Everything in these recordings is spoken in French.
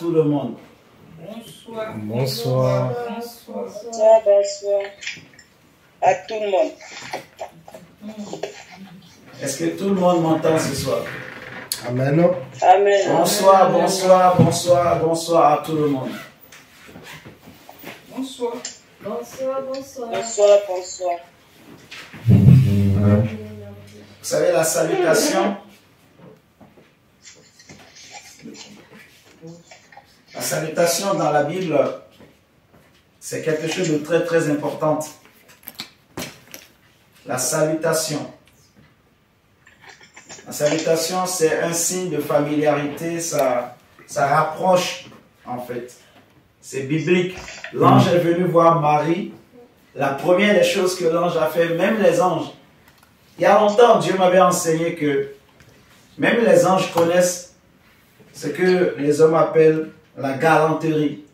tout le monde. Bonsoir. Bonsoir. Bonsoir. Bonsoir, bonsoir. À tout le monde. Est-ce que tout le monde m'entend ce soir? Amen. Amen. Bonsoir, bonsoir, bonsoir, bonsoir à tout le monde. Bonsoir. Bonsoir, bonsoir. Bonsoir, bonsoir. Vous savez, la salutation, dans la Bible, c'est quelque chose de très très important. La salutation. La salutation, c'est un signe de familiarité, ça rapproche en fait. C'est biblique. L'ange est venu voir Marie. La première des choses que l'ange a fait, même les anges, il y a longtemps, Dieu m'avait enseigné que même les anges connaissent ce que les hommes appellent la galanterie.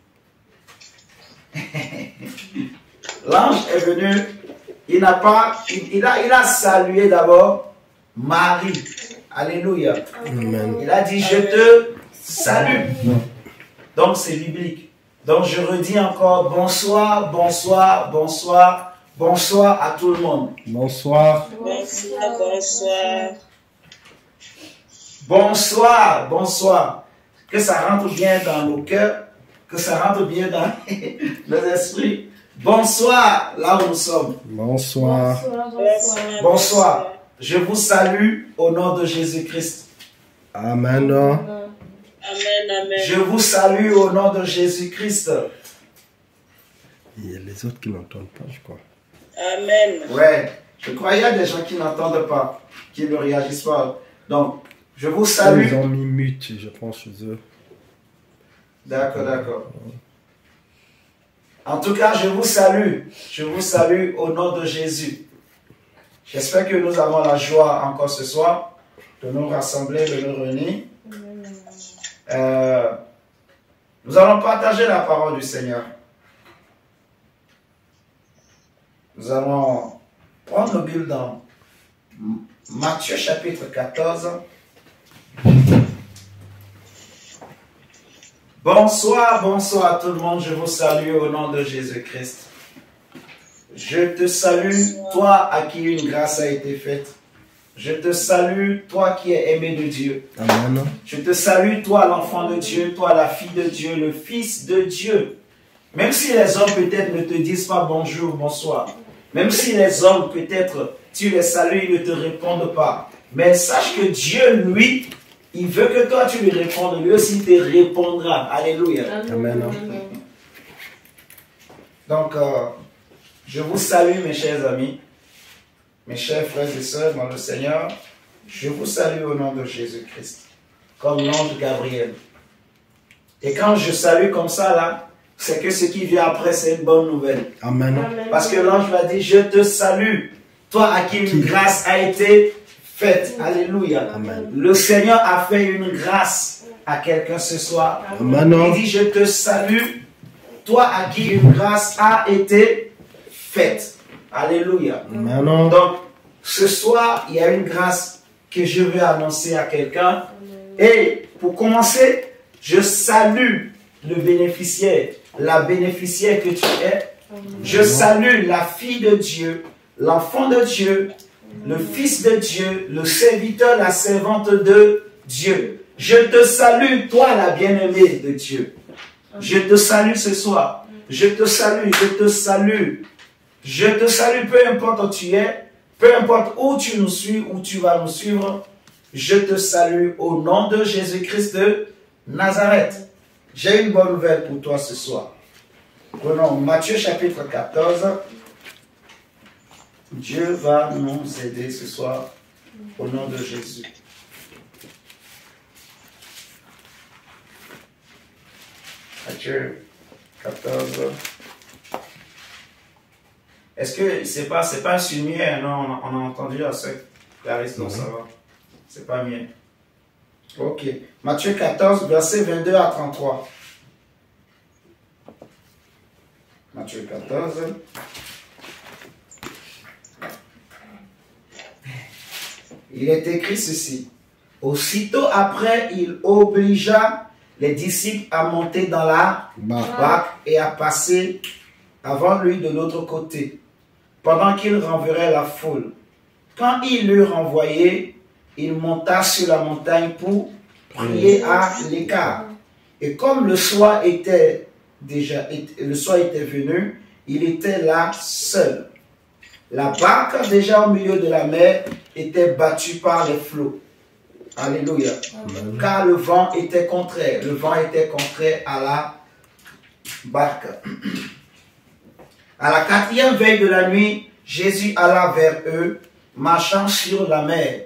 L'ange est venu, il a salué d'abord Marie. Alléluia. Amen. Il a dit, je te salue. Donc c'est biblique. Donc je redis encore, bonsoir, bonsoir, bonsoir, bonsoir à tout le monde. Bonsoir. Bonsoir, bonsoir. Bonsoir, bonsoir. Que ça rentre bien dans nos cœurs, que ça rentre bien dans nos esprits. Bonsoir, là où nous sommes. Bonsoir. Bonsoir, bonsoir. Bonsoir. Je vous salue au nom de Jésus-Christ. Amen. Amen, amen. Je vous salue au nom de Jésus-Christ. Il y a les autres qui n'entendent pas, je crois. Amen. Ouais, je crois qu'il y a des gens qui n'entendent pas, qui ne réagissent pas. Donc, je vous salue. Ils ont mis mute, je pense, chez eux. D'accord, d'accord. En tout cas, je vous salue. Je vous salue au nom de Jésus. J'espère que nous avons la joie encore ce soir de nous rassembler, de nous réunir. Nous allons partager la parole du Seigneur. Nous allons prendre nos Bibles dans Matthieu chapitre 14. Bonsoir, bonsoir à tout le monde. Je vous salue au nom de Jésus-Christ. Je te salue, toi à qui une grâce a été faite. Je te salue, toi qui es aimé de Dieu. Amen. Je te salue, toi l'enfant de Dieu, toi la fille de Dieu, le fils de Dieu. Même si les hommes peut-être ne te disent pas bonjour, bonsoir. Même si les hommes peut-être tu les salues, ils ne te répondent pas. Mais sache que Dieu, lui, il veut que toi tu lui répondes. Lui aussi te répondra. Alléluia. Amen. Donc, je vous salue mes chers amis, mes chers frères et sœurs dans le Seigneur. Je vous salue au nom de Jésus-Christ, comme l'ange Gabriel. Et quand je salue comme ça là, c'est que ce qui vient après c'est une bonne nouvelle. Amen. Parce que l'ange va dire, je te salue, toi à qui une grâce a été faite. Alléluia. Amen. Le Seigneur a fait une grâce à quelqu'un ce soir. Amen. Il dit, je te salue, toi à qui une grâce a été faite. Alléluia. Amen. Donc, ce soir, il y a une grâce que je veux annoncer à quelqu'un. Et pour commencer, je salue le bénéficiaire, la bénéficiaire que tu es. Je salue la fille de Dieu, l'enfant de Dieu, le fils de Dieu, le serviteur, la servante de Dieu. Je te salue, toi la bien-aimée de Dieu. Je te salue ce soir. Je te salue, je te salue. Je te salue, peu importe où tu es, peu importe où tu nous suis, où tu vas nous suivre. Je te salue au nom de Jésus-Christ de Nazareth. J'ai une bonne nouvelle pour toi ce soir. Prenons Matthieu chapitre 14. Dieu va nous aider ce soir au nom de Jésus. Matthieu 14. Est-ce que c'est pas un sumier, non? On a entendu à ce Clarisse, donc ça va. C'est pas mien. Ok. Matthieu 14, versets 22 à 33. Matthieu 14. Il est écrit ceci. Aussitôt après, il obligea les disciples à monter dans la barque et à passer avant lui de l'autre côté, pendant qu'il renverrait la foule. Quand il l'eut renvoyé, il monta sur la montagne pour prier à l'écart. Et comme le soir était venu, il était là seul. La barque, déjà au milieu de la mer, était battue par les flots. Alléluia. Amen. Car le vent était contraire. Le vent était contraire à la barque. À la 4e veille de la nuit, Jésus alla vers eux, marchant sur la mer.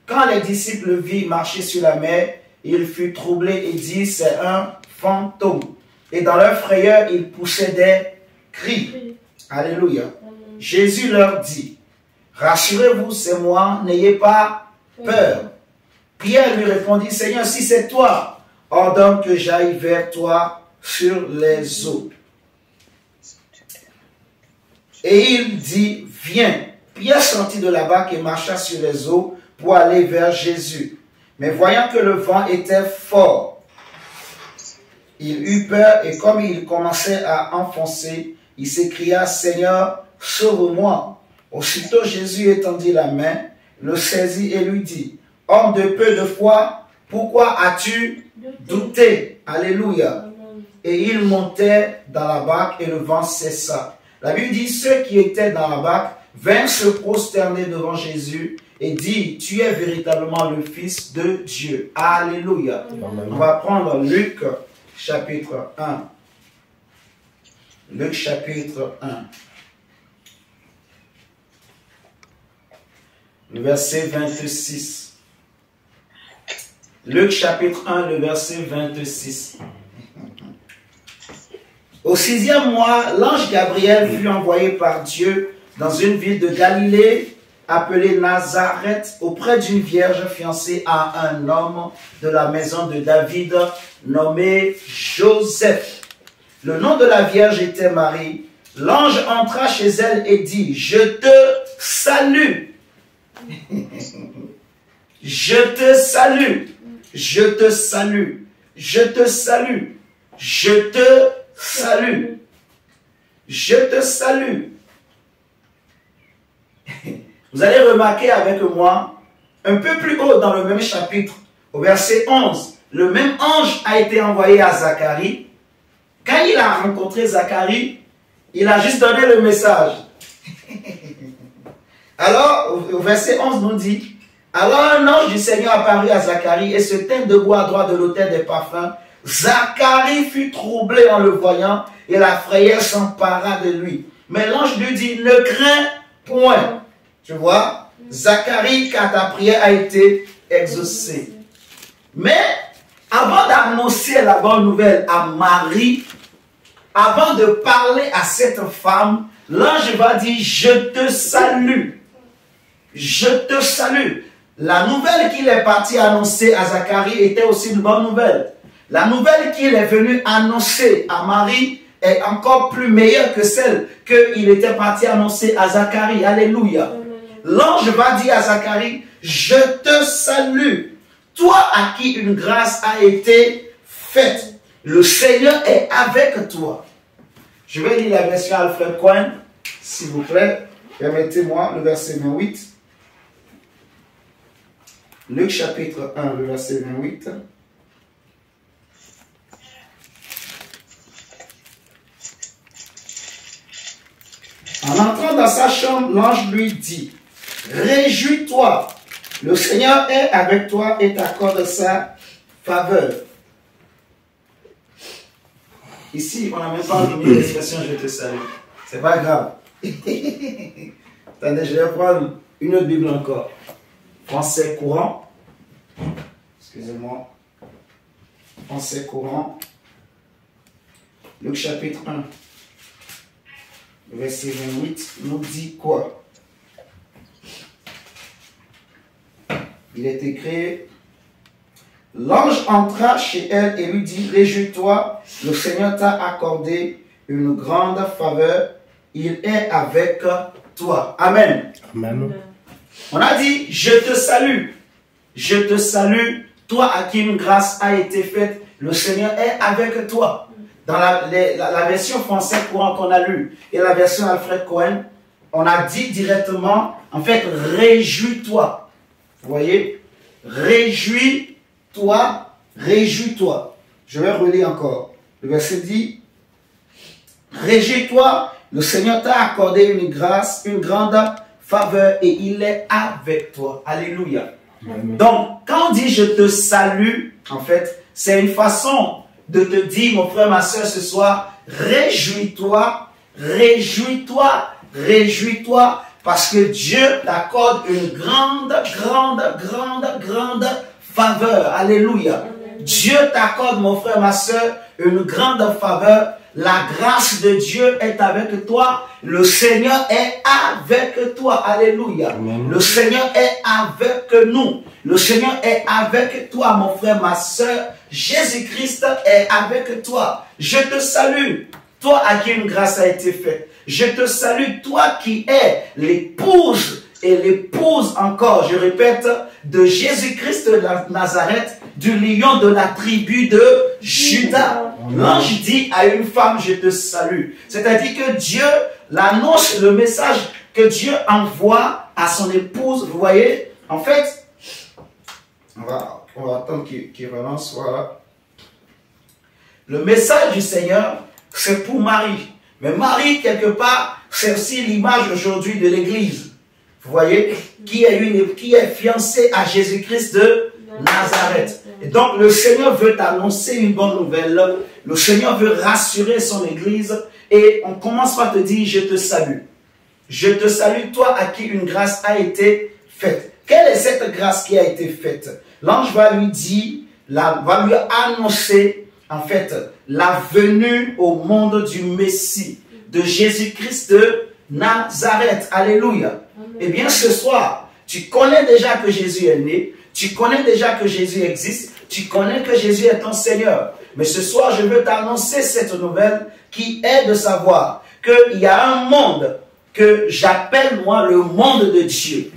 Quand les disciples le virent marcher sur la mer, il fut troublé et dit, c'est un fantôme. Et dans leur frayeur, ils poussaient des cris. Alléluia. Jésus leur dit, rassurez-vous, c'est moi, n'ayez pas peur. Pierre lui répondit, Seigneur, si c'est toi, ordonne que j'aille vers toi sur les eaux. Et il dit, viens. Pierre sortit de la barque et marcha sur les eaux pour aller vers Jésus. Mais voyant que le vent était fort, il eut peur et comme il commençait à enfoncer, il s'écria, Seigneur, sauve-moi. Aussitôt Jésus étendit la main, le saisit et lui dit, homme de peu de foi, pourquoi as-tu douté? Alléluia. Et il montait dans la barque et le vent cessa. La Bible dit, ceux qui étaient dans la barque vinrent se prosterner devant Jésus et dit, tu es véritablement le Fils de Dieu. Alléluia. Amen. On va prendre Luc chapitre 1. Luc chapitre 1. Le verset 26. Luc chapitre 1, le verset 26. Au 6e mois, l'ange Gabriel fut envoyé par Dieu dans une ville de Galilée appelée Nazareth auprès d'une vierge fiancée à un homme de la maison de David nommé Joseph. Le nom de la vierge était Marie. L'ange entra chez elle et dit, je te salue. Je te salue. Je te salue. Je te salue. Je te salue. Je te salue. Vous allez remarquer avec moi, un peu plus haut dans le même chapitre, au verset 11, le même ange a été envoyé à Zacharie. Quand il a rencontré Zacharie, il a juste donné le message. Alors, au verset 11 nous dit, alors un ange du Seigneur apparut à Zacharie et se tint debout à droite de l'autel des parfums. Zacharie fut troublé en le voyant et la frayeur s'empara de lui. Mais l'ange lui dit, ne crains point. Tu vois, Zacharie, car ta prière a été exaucée. Mais avant d'annoncer la bonne nouvelle à Marie, avant de parler à cette femme, l'ange va dire, je te salue. Je te salue. La nouvelle qu'il est parti annoncer à Zacharie était aussi une bonne nouvelle. La nouvelle qu'il est venu annoncer à Marie est encore plus meilleure que celle qu'il était parti annoncer à Zacharie. Alléluia. L'ange va dire à Zacharie, je te salue. Toi à qui une grâce a été faite. Le Seigneur est avec toi. Je vais lire la version Alfred Cohen, s'il vous plaît. Permettez-moi le verset 28. Luc chapitre 1, le verset 28. En entrant dans sa chambre, l'ange lui dit, réjouis-toi, le Seigneur est avec toi et t'accorde sa faveur. Ici, on n'a même pas mis l'expression je te salue. C'est pas grave. Attendez, je vais prendre une autre Bible encore. Français courant. Excusez-moi. Français courant. Luc chapitre 1. Le verset 28 nous dit quoi? Il est écrit, l'ange entra chez elle et lui dit, réjouis-toi, le Seigneur t'a accordé une grande faveur, il est avec toi. Amen. Amen. On a dit, je te salue, toi à qui une grâce a été faite le Seigneur est avec toi. Dans la version française courante qu'on a lue et la version Alfred Cohen, on a dit directement, en fait, réjouis-toi. Vous voyez? Réjouis-toi, réjouis-toi. Je vais relire encore. Le verset dit, réjouis-toi, le Seigneur t'a accordé une grâce, une grande faveur et il est avec toi. Alléluia. Amen. Donc, quand on dit je te salue, en fait, c'est une façon de te dire, mon frère, ma soeur, ce soir, réjouis-toi, réjouis-toi, réjouis-toi, parce que Dieu t'accorde une grande faveur. Alléluia. Dieu t'accorde, mon frère, ma soeur, une grande faveur. La grâce de Dieu est avec toi. Le Seigneur est avec toi. Alléluia. Amen. Le Seigneur est avec nous. Le Seigneur est avec toi, mon frère, ma soeur. Jésus-Christ est avec toi. Je te salue, toi à qui une grâce a été faite. Je te salue, toi qui es l'épouse et l'épouse encore, je répète, de Jésus-Christ de Nazareth, du lion de la tribu de Juda. L'ange dit à une femme, je te salue. C'est-à-dire que Dieu l'annonce, le message que Dieu envoie à son épouse. Vous voyez, en fait, on va attendre qu'il relance. Voilà. Le message du Seigneur, c'est pour Marie. Mais Marie, quelque part, c'est aussi l'image aujourd'hui de l'Église. Vous voyez, qui est fiancée à Jésus-Christ de Nazareth. Et donc, le Seigneur veut t'annoncer une bonne nouvelle. Le Seigneur veut rassurer son Église. Et on commence par te dire, je te salue. Je te salue, toi à qui une grâce a été faite. Quelle est cette grâce qui a été faite? L'ange va lui dire, va lui annoncer, en fait, la venue au monde du Messie, de Jésus-Christ de Nazareth. Alléluia. Eh bien, ce soir, tu connais déjà que Jésus est né, tu connais déjà que Jésus existe, tu connais que Jésus est ton Seigneur. Mais ce soir, je veux t'annoncer cette nouvelle qui est de savoir qu'il y a un monde que j'appelle, moi, le monde de Dieu.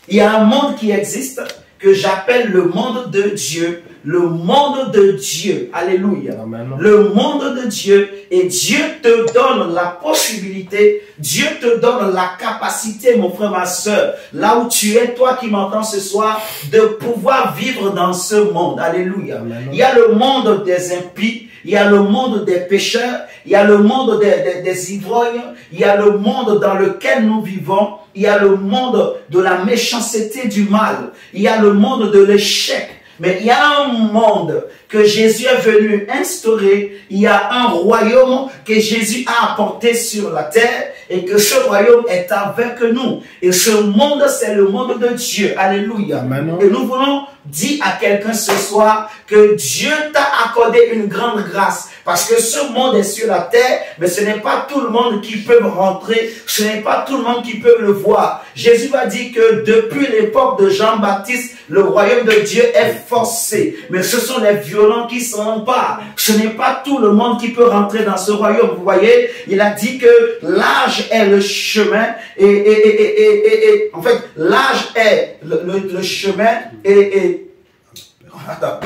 Il y a un monde qui existe que j'appelle le monde de Dieu. Le monde de Dieu. Alléluia. Amen. Le monde de Dieu. Et Dieu te donne la possibilité, Dieu te donne la capacité, mon frère, ma soeur, là où tu es, toi qui m'entends ce soir, de pouvoir vivre dans ce monde. Alléluia. Amen. Il y a le monde des impies, il y a le monde des pécheurs, il y a le monde des ivrognes, il y a le monde dans lequel nous vivons, il y a le monde de la méchanceté du mal, il y a le monde de l'échec. Mais il y a un monde que Jésus est venu instaurer, il y a un royaume que Jésus a apporté sur la terre et que ce royaume est avec nous. Et ce monde, c'est le monde de Dieu. Alléluia. Amen. Et nous voulons dire à quelqu'un ce soir que Dieu t'a accordé une grande grâce. Parce que ce monde est sur la terre, mais ce n'est pas tout le monde qui peut rentrer, ce n'est pas tout le monde qui peut le voir. Jésus va dire que depuis l'époque de Jean-Baptiste, le royaume de Dieu est forcé. Mais ce sont les violents qui s'en emparent. Ce n'est pas tout le monde qui peut rentrer dans ce royaume. Vous voyez, il a dit que l'âge est le chemin. Et en fait, l'âge est le chemin. Attends.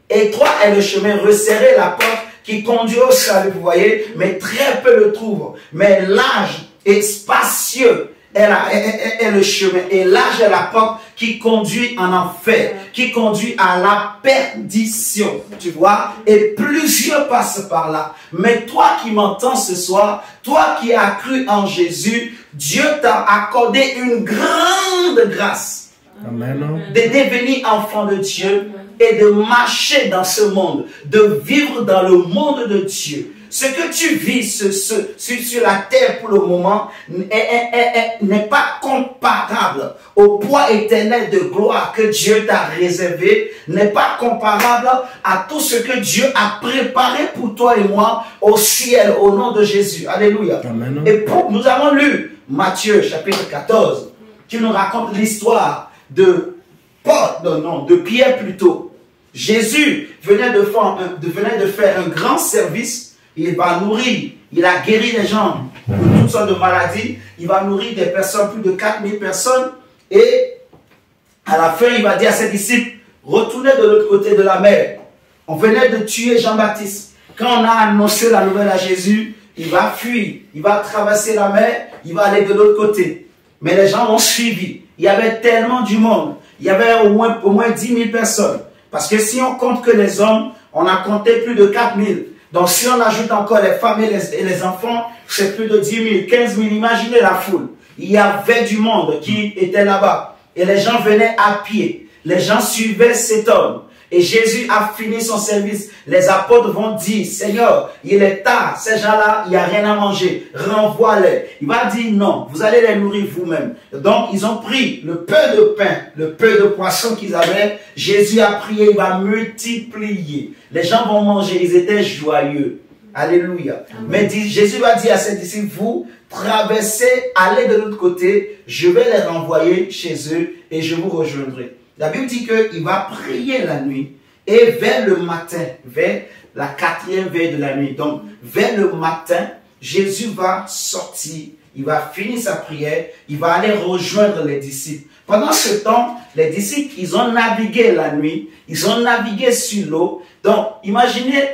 Étroit est le chemin, resserrez la porte qui conduit au salut, vous voyez, mais très peu le trouvent. Mais l'âge est spacieux, est le chemin, et l'âge est la porte qui conduit en enfer, qui conduit à la perdition, tu vois, et plusieurs passent par là. Mais toi qui m'entends ce soir, toi qui as cru en Jésus, Dieu t'a accordé une grande grâce. Amen. De devenir enfant de Dieu et de marcher dans ce monde, de vivre dans le monde de Dieu. Ce que tu vis sur la terre pour le moment n'est pas comparable au poids éternel de gloire que Dieu t'a réservé, n'est pas comparable à tout ce que Dieu a préparé pour toi et moi au ciel, au nom de Jésus. Alléluia. Amen. Et nous avons lu Matthieu chapitre 14, qui nous raconte l'histoire de Pierre plutôt. Jésus venait de faire un grand service. Il va nourrir, il a guéri les gens de toutes sortes de maladies. Il va nourrir des personnes, plus de 4000 personnes. Et à la fin, il va dire à ses disciples, retournez de l'autre côté de la mer. On venait de tuer Jean-Baptiste. Quand on a annoncé la nouvelle à Jésus, il va fuir, il va traverser la mer, il va aller de l'autre côté. Mais les gens l'ont suivi. Il y avait tellement du monde. Il y avait au moins 10 000 personnes. Parce que si on compte que les hommes, on a compté plus de 4 000. Donc si on ajoute encore les femmes et les enfants, c'est plus de 10 000, 15 000. Imaginez la foule. Il y avait du monde qui était là-bas. Et les gens venaient à pied. Les gens suivaient cet homme. Et Jésus a fini son service. Les apôtres vont dire, Seigneur, il est tard, ces gens-là, il n'y a rien à manger, renvoie-les. Il va dire non, vous allez les nourrir vous-même. Donc, ils ont pris le peu de pain, le peu de poisson qu'ils avaient. Jésus a prié, il va multiplier. Les gens vont manger, ils étaient joyeux. Alléluia. Amen. Mais Jésus va dire à ses disciples, vous traversez, allez de l'autre côté, je vais les renvoyer chez eux et je vous rejoindrai. La Bible dit qu'il va prier la nuit et vers le matin, vers la 4e veille de la nuit, donc vers le matin, Jésus va sortir, il va finir sa prière, il va aller rejoindre les disciples. Pendant ce temps, les disciples, ils ont navigué la nuit, ils ont navigué sur l'eau. Donc, imaginez,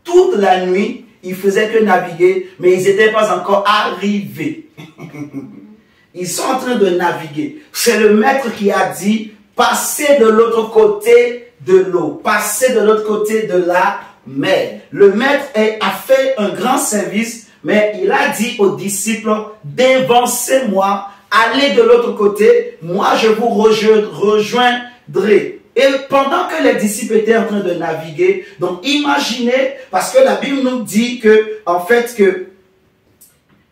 toute la nuit, ils faisaient que naviguer, mais ils n'étaient pas encore arrivés. Ils sont en train de naviguer. C'est le maître qui a dit, passez de l'autre côté de l'eau, passez de l'autre côté de la mer. Le maître a fait un grand service, mais il a dit aux disciples, dévancez-moi, allez de l'autre côté, moi je vous rejoindrai. Et pendant que les disciples étaient en train de naviguer, donc imaginez, parce que la Bible nous dit que, en fait, que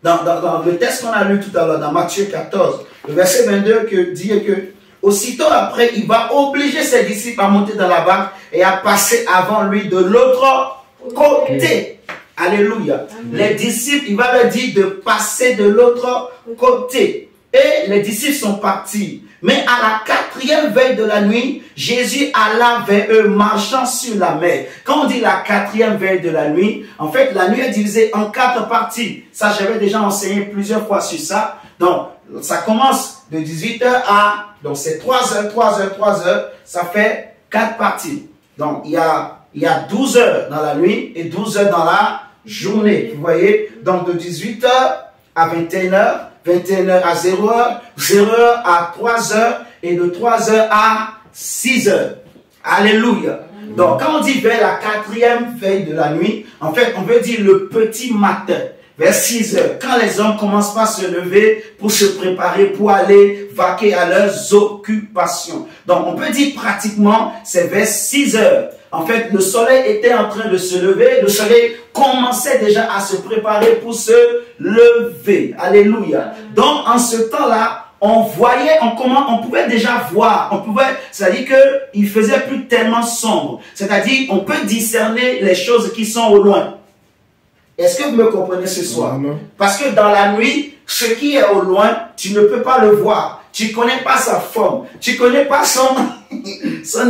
dans le texte qu'on a lu tout à l'heure, dans Matthieu 14, le verset 22 dit que aussitôt après, il va obliger ses disciples à monter dans la barque et à passer avant lui de l'autre côté. Alléluia. Amen. Les disciples, il va leur dire de passer de l'autre côté. Et les disciples sont partis. Mais à la 4e veille de la nuit, Jésus alla vers eux marchant sur la mer. Quand on dit la 4e veille de la nuit, en fait, la nuit est divisée en 4 parties. Ça, j'avais déjà enseigné plusieurs fois sur ça. Donc, ça commence de 18h à... Donc, c'est 3 heures, 3 heures, 3 heures. Ça fait 4 parties. Donc, il y a 12 heures dans la nuit et 12 heures dans la journée. Vous voyez? Donc, de 18h à 21h, 21h à 0h, 0h à 3h et de 3h à 6h. Alléluia. Donc, quand on dit vers la 4e veille de la nuit, en fait, on veut dire le petit matin. Vers 6 heures, quand les hommes commencent pas à se lever pour se préparer, pour aller vaquer à leurs occupations. Donc, on peut dire pratiquement, c'est vers 6 heures. En fait, le soleil était en train de se lever. Le soleil commençait déjà à se préparer pour se lever. Alléluia. Donc, en ce temps-là, on voyait, on pouvait déjà voir, c'est-à-dire qu'il faisait plus tellement sombre. C'est-à-dire, on peut discerner les choses qui sont au loin. Est-ce que vous me comprenez ce soir? Parce que dans la nuit, ce qui est au loin, tu ne peux pas le voir. Tu ne connais pas sa forme. Tu ne connais pas son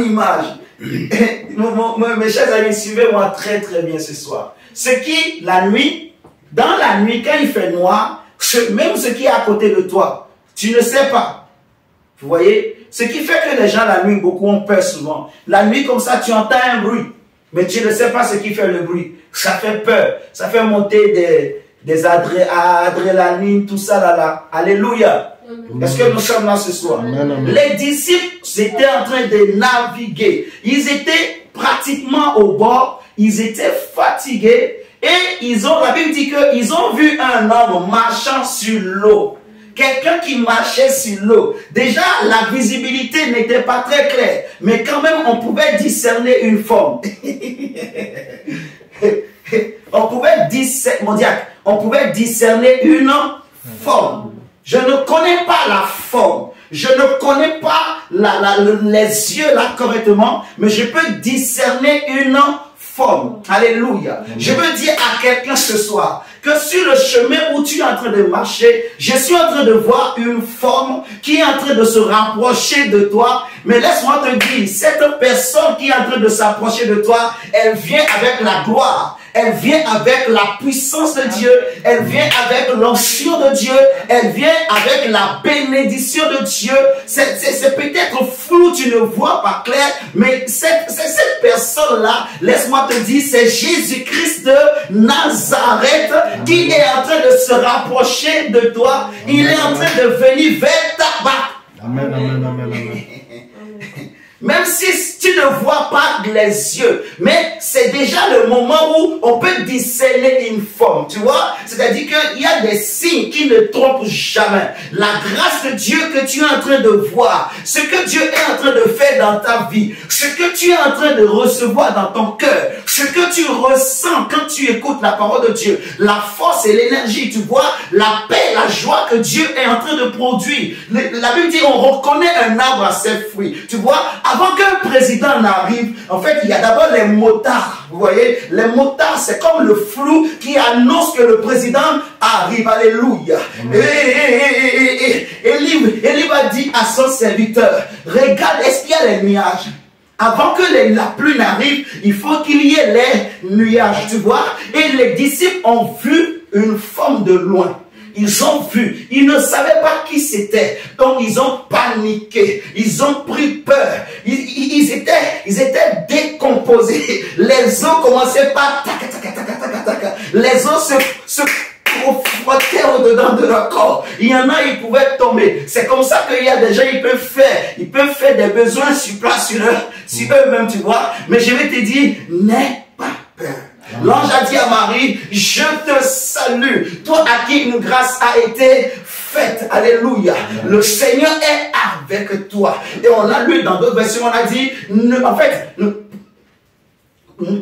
image. Mes chers amis, suivez-moi très très bien ce soir. Ce qui, la nuit, dans la nuit, quand il fait noir, même ce qui est à côté de toi, tu ne sais pas. Vous voyez? Ce qui fait que les gens la nuit, beaucoup ont peur souvent. La nuit comme ça, tu entends un bruit. Mais tu ne sais pas ce qui fait le bruit. Ça fait peur. Ça fait monter des adrénaline, tout ça là. Alléluia. Est-ce que nous sommes là ce soir? Les disciples étaient en train de naviguer. Ils étaient pratiquement au bord. Ils étaient fatigués. Et la Bible dit qu'ils ont vu un homme marchant sur l'eau. Quelqu'un qui marchait sur l'eau. Déjà, la visibilité n'était pas très claire. Mais quand même, on pouvait discerner une forme. On pouvait discerner une forme. Je ne connais pas la forme. Je ne connais pas les yeux là correctement. Mais je peux discerner une forme. Alléluia. Je veux dire à quelqu'un ce soir que sur le chemin où tu es en train de marcher, je suis en train de voir une forme qui est en train de se rapprocher de toi. Mais laisse-moi te dire, cette personne qui est en train de s'approcher de toi, elle vient avec la gloire. elle vient avec la puissance de Dieu, elle vient avec l'onction de Dieu, elle vient avec la bénédiction de Dieu. C'est peut-être flou, tu ne vois pas clair, mais cette personne-là, laisse-moi te dire, c'est Jésus-Christ de Nazareth qui est en train de se rapprocher de toi. Il est en train de venir vers ta barque. Amen, amen, amen, amen. Même si tu ne vois pas les yeux, mais c'est déjà le moment où on peut discerner une forme, tu vois. C'est-à-dire qu'il y a des signes qui ne trompent jamais. La grâce de Dieu que tu es en train de voir, ce que Dieu est en train de faire dans ta vie, ce que tu es en train de recevoir dans ton cœur, ce que tu ressens quand tu écoutes la parole de Dieu, la force et l'énergie, tu vois, la paix, la joie que Dieu est en train de produire. La Bible dit, on reconnaît un arbre à ses fruits, tu vois. Avant qu'un président n'arrive, en fait, il y a d'abord les motards. Vous voyez, les motards, c'est comme le flou qui annonce que le président arrive. Alléluia. Élie va dire à son serviteur, regarde, est-ce qu'il y a les nuages? Avant que la pluie n'arrive, il faut qu'il y ait les nuages, tu vois. Et les disciples ont vu une forme de loin. Ils ont vu, ils ne savaient pas qui c'était, donc ils ont paniqué, ils ont pris peur, ils étaient décomposés, les os commençaient par tac, tac, tac, tac, tac, les os se frottaient au-dedans de leur corps. Il y en a, ils pouvaient tomber. C'est comme ça qu'il y a des gens, ils peuvent faire des besoins sur place sur eux-mêmes, tu vois. Mais je vais te dire, n'aie pas peur. L'ange a dit à Marie, je te salue, toi à qui une grâce a été faite. Alléluia. Le Seigneur est avec toi. Et on a lu dans d'autres versions, on a dit,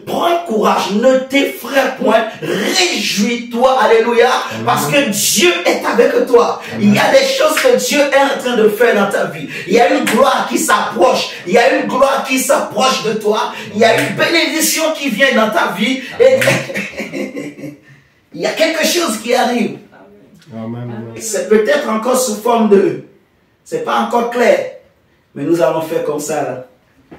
prends courage, ne t'effraie point, réjouis-toi, alléluia, parce que Dieu est avec toi. Il y a des choses que Dieu est en train de faire dans ta vie. Il y a une gloire qui s'approche, il y a une gloire qui s'approche de toi, il y a une bénédiction qui vient dans ta vie, et il y a quelque chose qui arrive. C'est peut-être encore sous forme de... C'est pas encore clair, mais nous allons faire comme ça, là.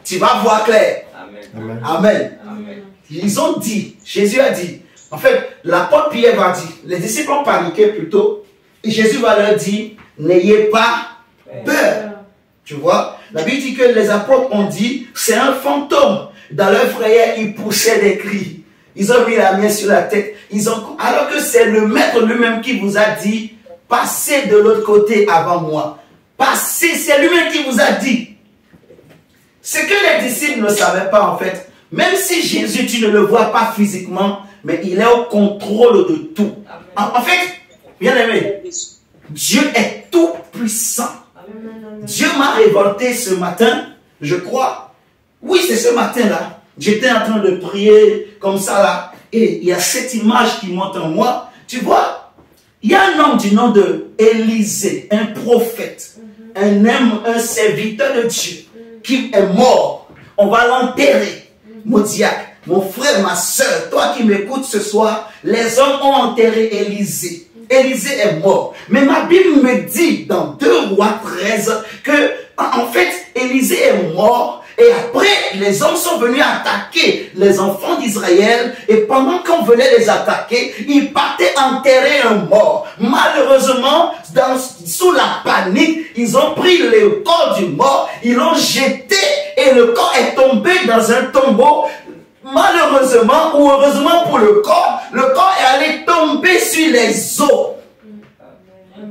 Tu vas voir clair. Amen. Amen. Amen. Ils ont dit, Jésus a dit, en fait, l'apôtre Pierre va dire, les disciples ont paniqué plutôt, et Jésus va leur dire, n'ayez pas peur. Tu vois, la Bible dit que les apôtres ont dit, c'est un fantôme. Dans leur frayeur, ils poussaient des cris. Ils ont mis la main sur la tête. Alors que c'est le maître lui-même qui vous a dit, passez de l'autre côté avant moi. Passez, c'est lui-même qui vous a dit. Ce que les disciples ne savaient pas en fait, même si Jésus, tu ne le vois pas physiquement, mais il est au contrôle de tout. En fait, bien aimé, Dieu est tout puissant. Dieu m'a révolté ce matin, je crois. Oui, c'est ce matin-là. J'étais en train de prier comme ça là, et il y a cette image qui monte en moi. Tu vois, il y a un homme du nom de Élisée, un prophète, un serviteur de Dieu, qui est mort. On va l'enterrer. Mon diacre, mon frère, ma soeur, toi qui m'écoutes ce soir, les hommes ont enterré Élisée. Élisée est mort. Mais ma Bible me dit dans 2 Rois 13 que, en fait, Élisée est mort. Et après, les hommes sont venus attaquer les enfants d'Israël. Et pendant qu'on venait les attaquer, ils partaient enterrer un mort. Malheureusement, sous la panique, ils ont pris le corps du mort, ils l'ont jeté et le corps est tombé dans un tombeau. Malheureusement ou heureusement pour le corps est allé tomber sur les os.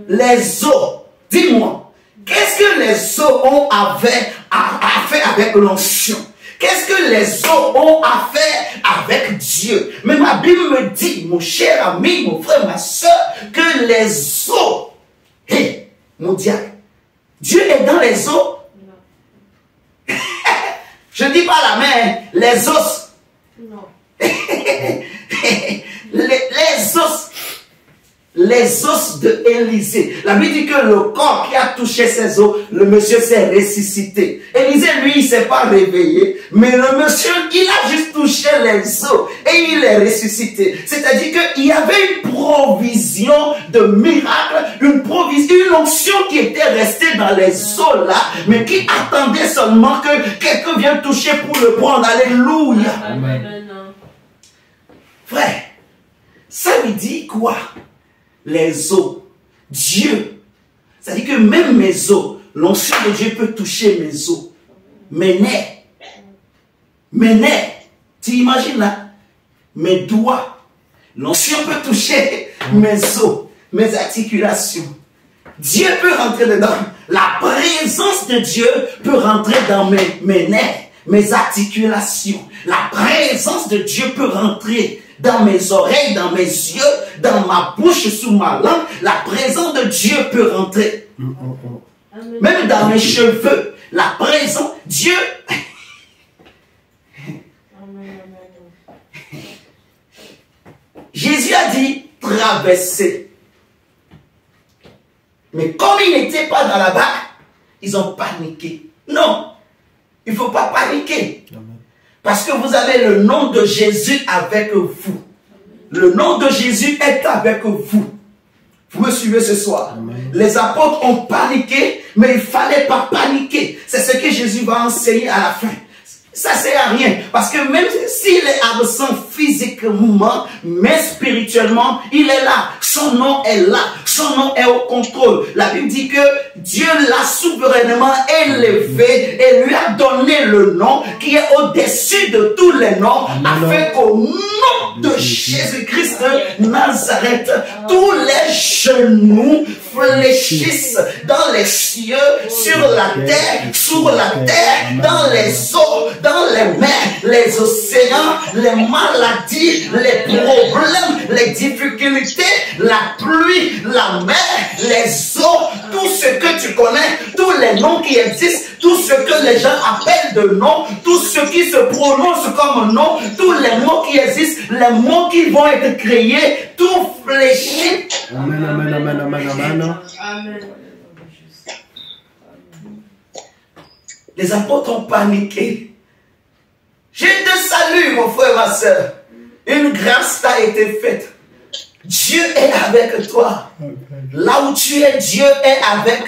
Les os. Dis-moi, qu'est-ce que les os ont à faire avec l'onction? Qu'est-ce que les os ont à faire avec Dieu? Mais ma Bible me dit, mon cher ami, mon frère, ma soeur, que les os, hé, mon diable, Dieu est dans les os. Je ne dis pas la main, les os. Non. Les os de Élisée. La Bible dit que le corps qui a touché ses os, le monsieur s'est ressuscité. Élisée, lui, il ne s'est pas réveillé, mais le monsieur, il a juste touché les os et il est ressuscité. C'est-à-dire qu'il y avait une provision de miracle, une onction qui était restée dans les os là, mais qui attendait seulement que quelqu'un vienne toucher pour le prendre. Alléluia. Amen. Frère, ça veut dire quoi? Les os. Dieu. Ça dit que même mes os, l'onction de Dieu peut toucher mes os. Mes nerfs. Mes nerfs. Tu imagines là? Mes doigts. L'onction peut toucher mes os, mes articulations. Dieu peut rentrer dedans. La présence de Dieu peut rentrer dans mes nerfs, mes articulations. La présence de Dieu peut rentrer dans mes oreilles, dans mes yeux, dans ma bouche, sous ma langue. La présence de Dieu peut rentrer. Même dans mes cheveux. La présence, Dieu... Jésus a dit traverser. Mais comme ils n'étaient pas dans la barque, ils ont paniqué. Non, il ne faut pas paniquer. Parce que vous avez le nom de Jésus avec vous. Le nom de Jésus est avec vous. Vous me suivez ce soir? Amen. Les apôtres ont paniqué, mais il ne fallait pas paniquer. C'est ce que Jésus va enseigner à la fin. Ça ne sert à rien. Parce que même s'il est absent physiquement, mais spirituellement, il est là. Son nom est là. Son nom est au contrôle. La Bible dit que Dieu l'a souverainement élevé et lui a donné le nom qui est au-dessus de tous les noms, afin qu'au nom de Jésus-Christ de Nazareth, tous les genoux fléchissent dans les cieux, sur la terre, dans les eaux, dans les mers, les océans, les maladies, les problèmes, les difficultés, la pluie, la mer, les eaux, tout ce que tu connais, tous les noms qui existent, tout ce que les gens appellent de nom, tout ce qui se prononce comme nom, tous les mots qui existent, les mots qui vont être créés, tout fléchit. Amen, amen, amen, amen, amen. Amen. Les apôtres ont paniqué. Je te salue, mon frère, ma soeur. Une grâce t'a été faite. Dieu est avec toi. Là où tu es, Dieu est avec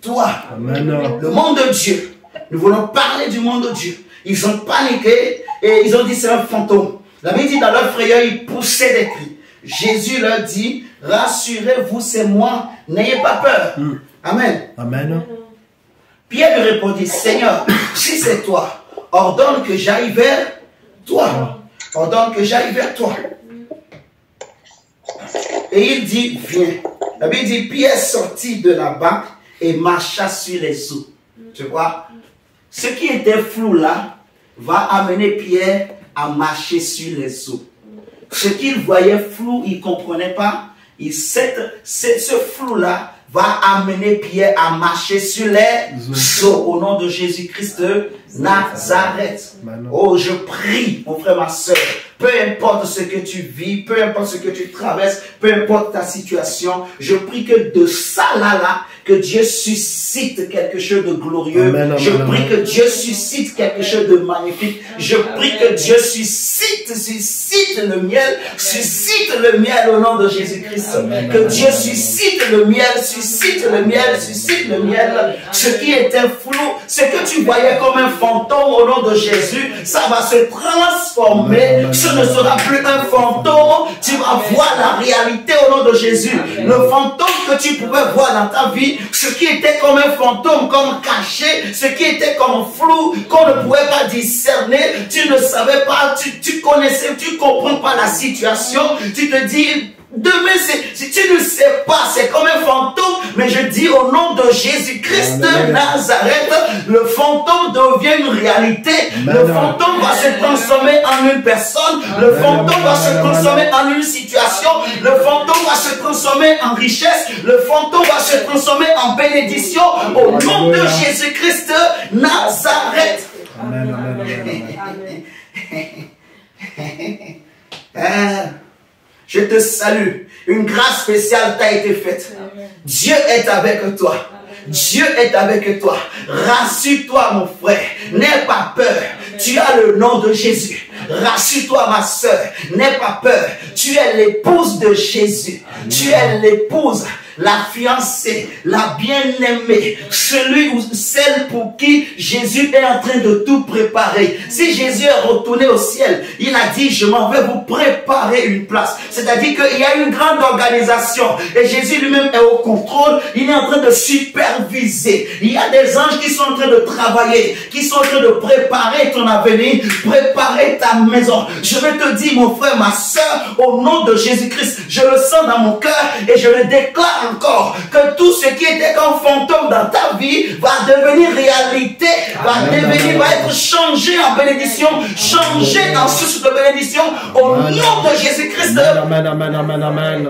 toi. Amen. Le monde de Dieu. Nous voulons parler du monde de Dieu. Ils ont paniqué et ils ont dit c'est un fantôme. La Bible dit dans leur frayeur, ils poussaient des cris. Jésus leur dit, rassurez-vous, c'est moi, n'ayez pas peur. Amen. Amen. Pierre lui répondit, Seigneur, si c'est toi, ordonne que j'aille vers toi. Ordonne que j'aille vers toi. Et il dit, viens. La Bible dit, Pierre sortit de la barque et marcha sur les eaux. Tu vois, ce qui était flou là, va amener Pierre à marcher sur les eaux. Ce qu'il voyait flou, il ne comprenait pas. Ce flou-là va amener Pierre à marcher sur les eaux au nom de Jésus-Christ de Nazareth. Oh, je prie, mon frère, ma soeur, peu importe ce que tu vis, peu importe ce que tu traverses, peu importe ta situation, je prie que de ça là, que Dieu suscite quelque chose de glorieux. Amen, amen, je prie amen. que Dieu suscite quelque chose de magnifique. Je prie que Dieu suscite le miel, suscite le miel au nom de Jésus-Christ. Que Dieu suscite le miel, suscite le miel, suscite le miel. Ce qui était flou, ce que tu voyais comme un fantôme au nom de Jésus, ça va se transformer. Ce ne sera plus un fantôme, tu vas voir la réalité au nom de Jésus. Le fantôme que tu pouvais voir dans ta vie, ce qui était comme un fantôme, comme caché, ce qui était comme flou, qu'on ne pouvait pas discerner, tu ne savais pas, tu connaissais, tu comprends pas la situation, tu te dis, demain, si tu ne sais pas, c'est comme un fantôme, mais je dis au nom de Jésus-Christ de Nazareth, le fantôme devient une réalité. Le fantôme va se transformer en une personne. Le fantôme va se transformer en une situation. Le fantôme va se transformer en richesse. Le fantôme va se transformer en bénédiction. Au nom de Jésus-Christ de Nazareth. Amen, Amen. Je te salue. Une grâce spéciale t'a été faite. Dieu est avec toi. Dieu est avec toi. Rassure-toi, mon frère. N'aie pas peur. Tu as le nom de Jésus. Rassure-toi, ma soeur. N'aie pas peur. Tu es l'épouse de Jésus. Tu es l'épouse, la fiancée, la bien-aimée, celui ou celle pour qui Jésus est en train de tout préparer. Si Jésus est retourné au ciel, il a dit, je m'en vais vous préparer une place. C'est-à-dire qu'il y a une grande organisation et Jésus lui-même est au contrôle. Il est en train de superviser. Il y a des anges qui sont en train de travailler, qui sont en train de préparer ton avenir, préparer ta maison. Je vais te dire, mon frère, ma soeur, au nom de Jésus-Christ, je le sens dans mon cœur et je le déclare encore que tout ce qui était comme fantôme dans ta vie va devenir réalité, va être changé en bénédiction, changé en source de bénédiction au nom de Jésus-Christ. Amen, amen, amen, amen.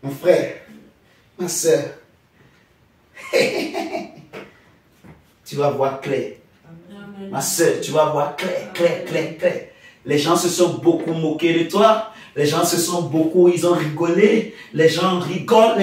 Mon frère, ma soeur, tu vas voir clair. Ma soeur, tu vas voir clair, clair, clair, clair. Les gens se sont beaucoup moqués de toi. Les gens se sont beaucoup, ils ont rigolé. Les gens rigolent,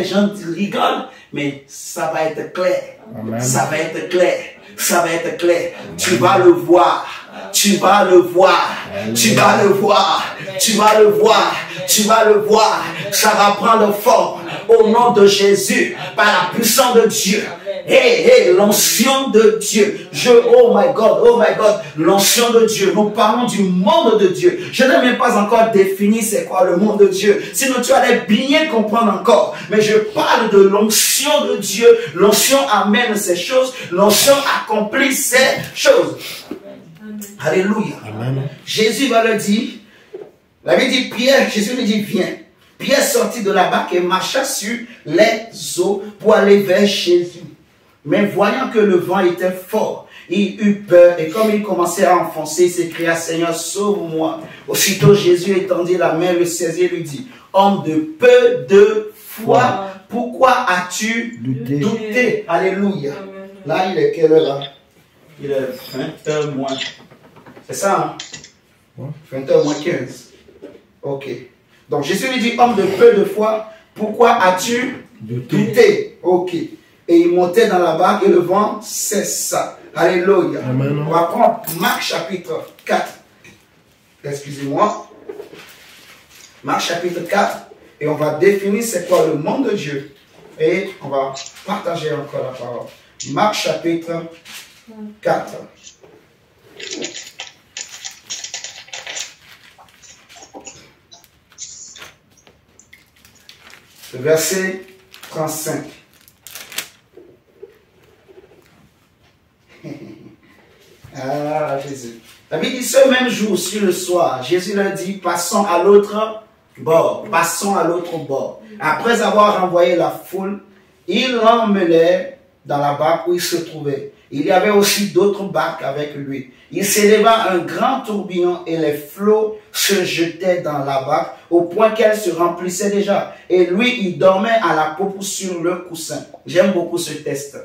mais ça va être clair. Amen. Ça va être clair. Ça va être clair. Tu vas le voir. Tu vas le voir. Tu vas le voir. Tu vas le voir. Tu vas le voir. Ça va prendre forme au nom de Jésus par la puissance de Dieu. Hey, l'onction de Dieu. Oh my God, l'onction de Dieu. Nous parlons du monde de Dieu. Je n'ai même pas encore défini c'est quoi le monde de Dieu. Sinon tu allais bien comprendre encore. Mais je parle de l'onction de Dieu. L'onction amène ces choses. L'onction accomplit ces choses. Alléluia. Amen. Jésus va le dire. La Bible dit Pierre, Jésus lui dit viens. Pierre sortit de la barque et marcha sur les eaux pour aller vers Jésus. Mais voyant que le vent était fort, il eut peur et comme il commençait à enfoncer, il s'écria Seigneur, sauve-moi. Aussitôt Jésus étendit la main, le saisit et lui dit homme de peu de foi, pourquoi as-tu douté? Alléluia. Là, il est quelle heure là? Il est 20h moins. C'est ça, hein? 20h moins 15. Ok. Donc Jésus lui dit homme de peu de foi, pourquoi as-tu douté? Ok. Et il montait dans la barque et le vent cessa. Alléluia. Amen. On va prendre Marc chapitre 4. Excusez-moi. Marc chapitre 4. Et on va définir c'est quoi le monde de Dieu. Et on va partager encore la parole. Marc chapitre 4. Le verset 35. Ah, Jésus. La Bible dit ce même jour, sur le soir, Jésus leur dit, passons à l'autre bord. Passons à l'autre bord. Après avoir renvoyé la foule, il l'emmenait dans la barque où il se trouvait. Il y avait aussi d'autres barques avec lui. Il s'éleva un grand tourbillon et les flots se jetaient dans la barque au point qu'elle se remplissait déjà. Et lui, il dormait à la paume sur le coussin. J'aime beaucoup ce texte.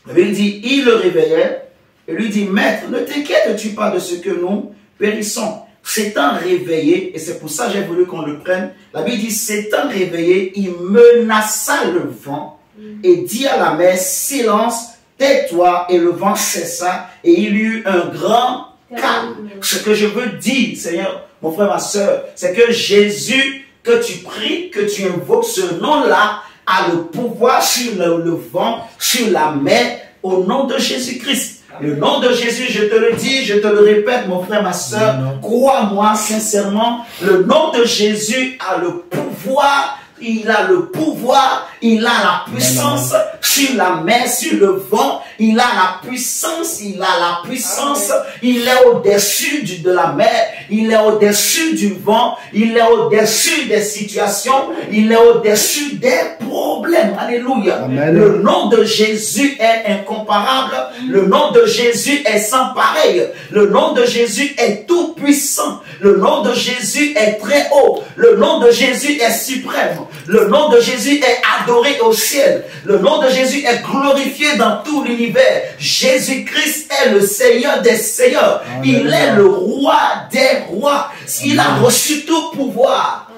La Bible dit, il le réveillait et lui dit, maître, ne t'inquiètes-tu pas de ce que nous périssons? S'étant réveillé, et c'est pour ça que j'ai voulu qu'on le prenne, la Bible dit, s'étant réveillé, il menaça le vent et dit à la mer, silence, tais-toi, et le vent cessa, et il y eut un grand calme. Ce que je veux dire, Seigneur, mon frère, ma soeur, c'est que Jésus, que tu pries, que tu invoques ce nom-là, a le pouvoir sur le vent, sur la mer, au nom de Jésus-Christ. Le nom de Jésus, je te le dis, je te le répète, mon frère, ma soeur, crois-moi sincèrement, le nom de Jésus a le pouvoir. Il a le pouvoir, il a la puissance sur la mer, sur le vent, il a la puissance, il est au-dessus de la mer, il est au-dessus du vent, il est au-dessus des situations, il est au-dessus des problèmes. Alléluia. Amen. Le nom de Jésus est incomparable, le nom de Jésus est sans pareil, le nom de Jésus est tout puissant, le nom de Jésus est très haut, le nom de Jésus est suprême. Le nom de Jésus est adoré au ciel. Le nom de Jésus est glorifié dans tout l'univers. Jésus-Christ est le Seigneur des Seigneurs. Amen. Il est le roi des rois. Il a reçu tout pouvoir.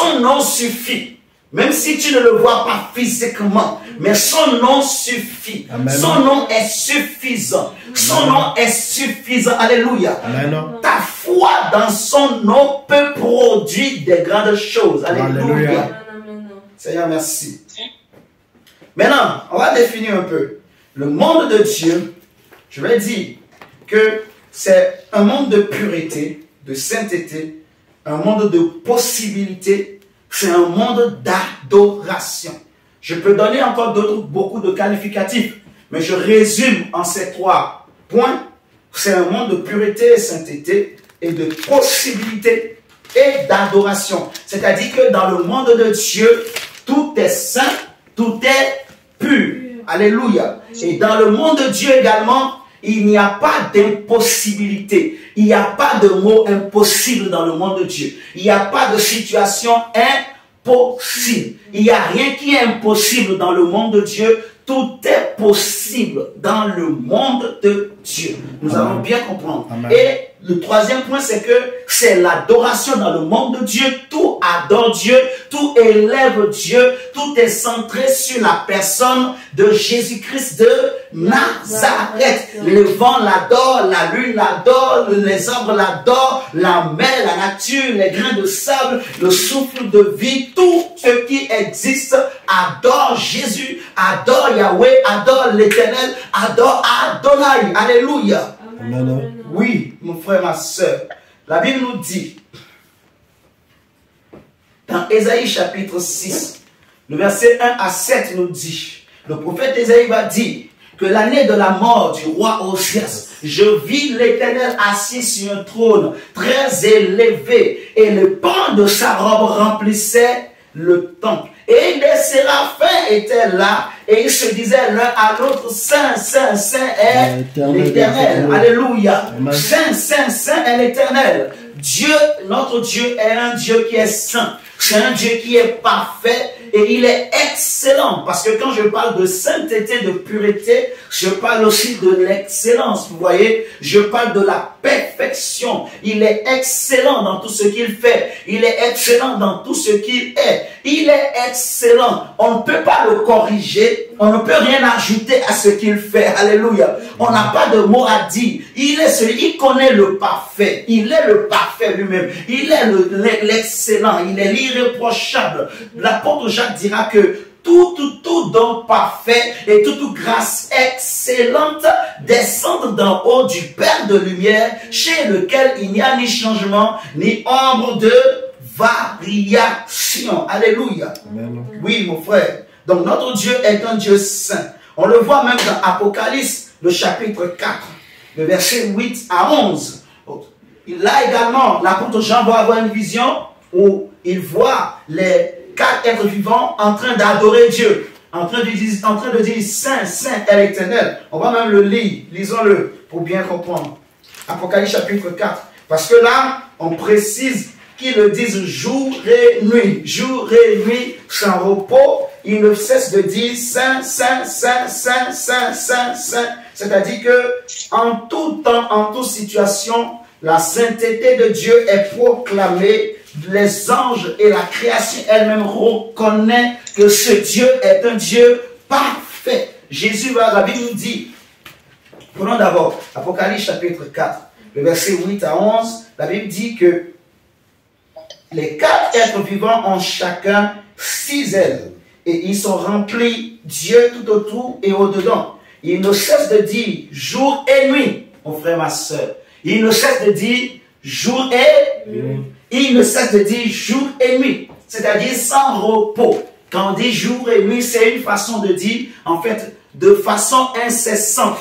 son nom suffit. Même si tu ne le vois pas physiquement, mais son nom suffit. Amen. Son nom est suffisant. Son nom est suffisant. Alléluia. Amen. Ta foi dans son nom peut produire des grandes choses. Alléluia. Alléluia. Seigneur, merci. Maintenant, on va définir un peu. Le monde de Dieu, je vais dire que c'est un monde de pureté, de sainteté, un monde de possibilités. C'est un monde d'adoration. Je peux donner encore beaucoup de qualificatifs, mais je résume en ces 3 points. C'est un monde de pureté, sainteté et de possibilités et d'adoration. C'est-à-dire que dans le monde de Dieu, tout est saint, tout est pur. Alléluia. Et dans le monde de Dieu également, il n'y a pas d'impossibilité. Il n'y a pas de mot impossible dans le monde de Dieu. Il n'y a pas de situation impossible. Il n'y a rien qui est impossible dans le monde de Dieu. Tout est possible dans le monde de Dieu. Nous allons bien comprendre. Amen. Et le 3e point, c'est que c'est l'adoration dans le monde de Dieu. Tout adore Dieu, tout élève Dieu, tout est centré sur la personne de Jésus-Christ de Nazareth. Le vent l'adore, la lune l'adore, les arbres l'adorent, la mer, la nature, les grains de sable, le souffle de vie, tout ce qui existe adore Jésus, adore Yahweh, adore l'Éternel, adore Adonai. Alléluia. Amen. Oui, mon frère, ma soeur, la Bible nous dit, dans Ésaïe chapitre 6, le verset 1 à 7 nous dit, le prophète Ésaïe va dire que l'année de la mort du roi Osias, je vis l'Éternel assis sur un trône très élevé et le pan de sa robe remplissait le temple. Et les séraphins étaient là et ils se disaient l'un à l'autre, Saint, Saint, Saint est l'Éternel. Alléluia. Saint, Saint, Saint est l'Éternel. Dieu, notre Dieu est un Dieu qui est saint. C'est un Dieu qui est parfait et il est excellent. Parce que quand je parle de sainteté, de pureté, je parle aussi de l'excellence. Vous voyez, je parle de la perfection. Il est excellent dans tout ce qu'il fait. Il est excellent dans tout ce qu'il est. Il est excellent. On ne peut pas le corriger. On ne peut rien ajouter à ce qu'il fait. Alléluia. On n'a pas de mots à dire. Il est celui qui connaît le parfait. Il est le parfait lui-même. Il est l'excellent. Il est l'irréprochable. L'apôtre Jacques dira que tout don parfait et toute grâce excellente descendent d'en haut du Père de lumière, chez lequel il n'y a ni changement, ni ombre de variation. Alléluia. Amen. Oui, mon frère. Donc notre Dieu est un Dieu saint. On le voit même dans Apocalypse, le chapitre 4, le verset 8 à 11. Là également, l'apôtre Jean va avoir une vision où il voit les 4 êtres vivants en train d'adorer Dieu, en train de dire Saint, Saint est l'Éternel. On va même le lire, lisons-le pour bien comprendre. Apocalypse chapitre 4. Parce que là, on précise qu'ils le disent jour et nuit, sans repos. Ils ne cessent de dire Saint, Saint, Saint, Saint, Saint, Saint, Saint. C'est-à-dire que en tout temps, en toute situation, la sainteté de Dieu est proclamée. Les anges et la création elle-même reconnaissent que ce Dieu est un Dieu parfait. Jésus va, la Bible nous dit, prenons d'abord Apocalypse chapitre 4, le verset 8 à 11, la Bible dit que les 4 êtres vivants ont chacun 6 ailes et ils sont remplis Dieu tout autour et au-dedans. Ils ne cessent de dire jour et nuit, mon frère, ma soeur. Ils ne cessent de dire jour et nuit. Il ne cesse de dire jour et nuit, c'est-à-dire sans repos. Quand on dit jour et nuit, c'est une façon de dire, en fait, de façon incessante.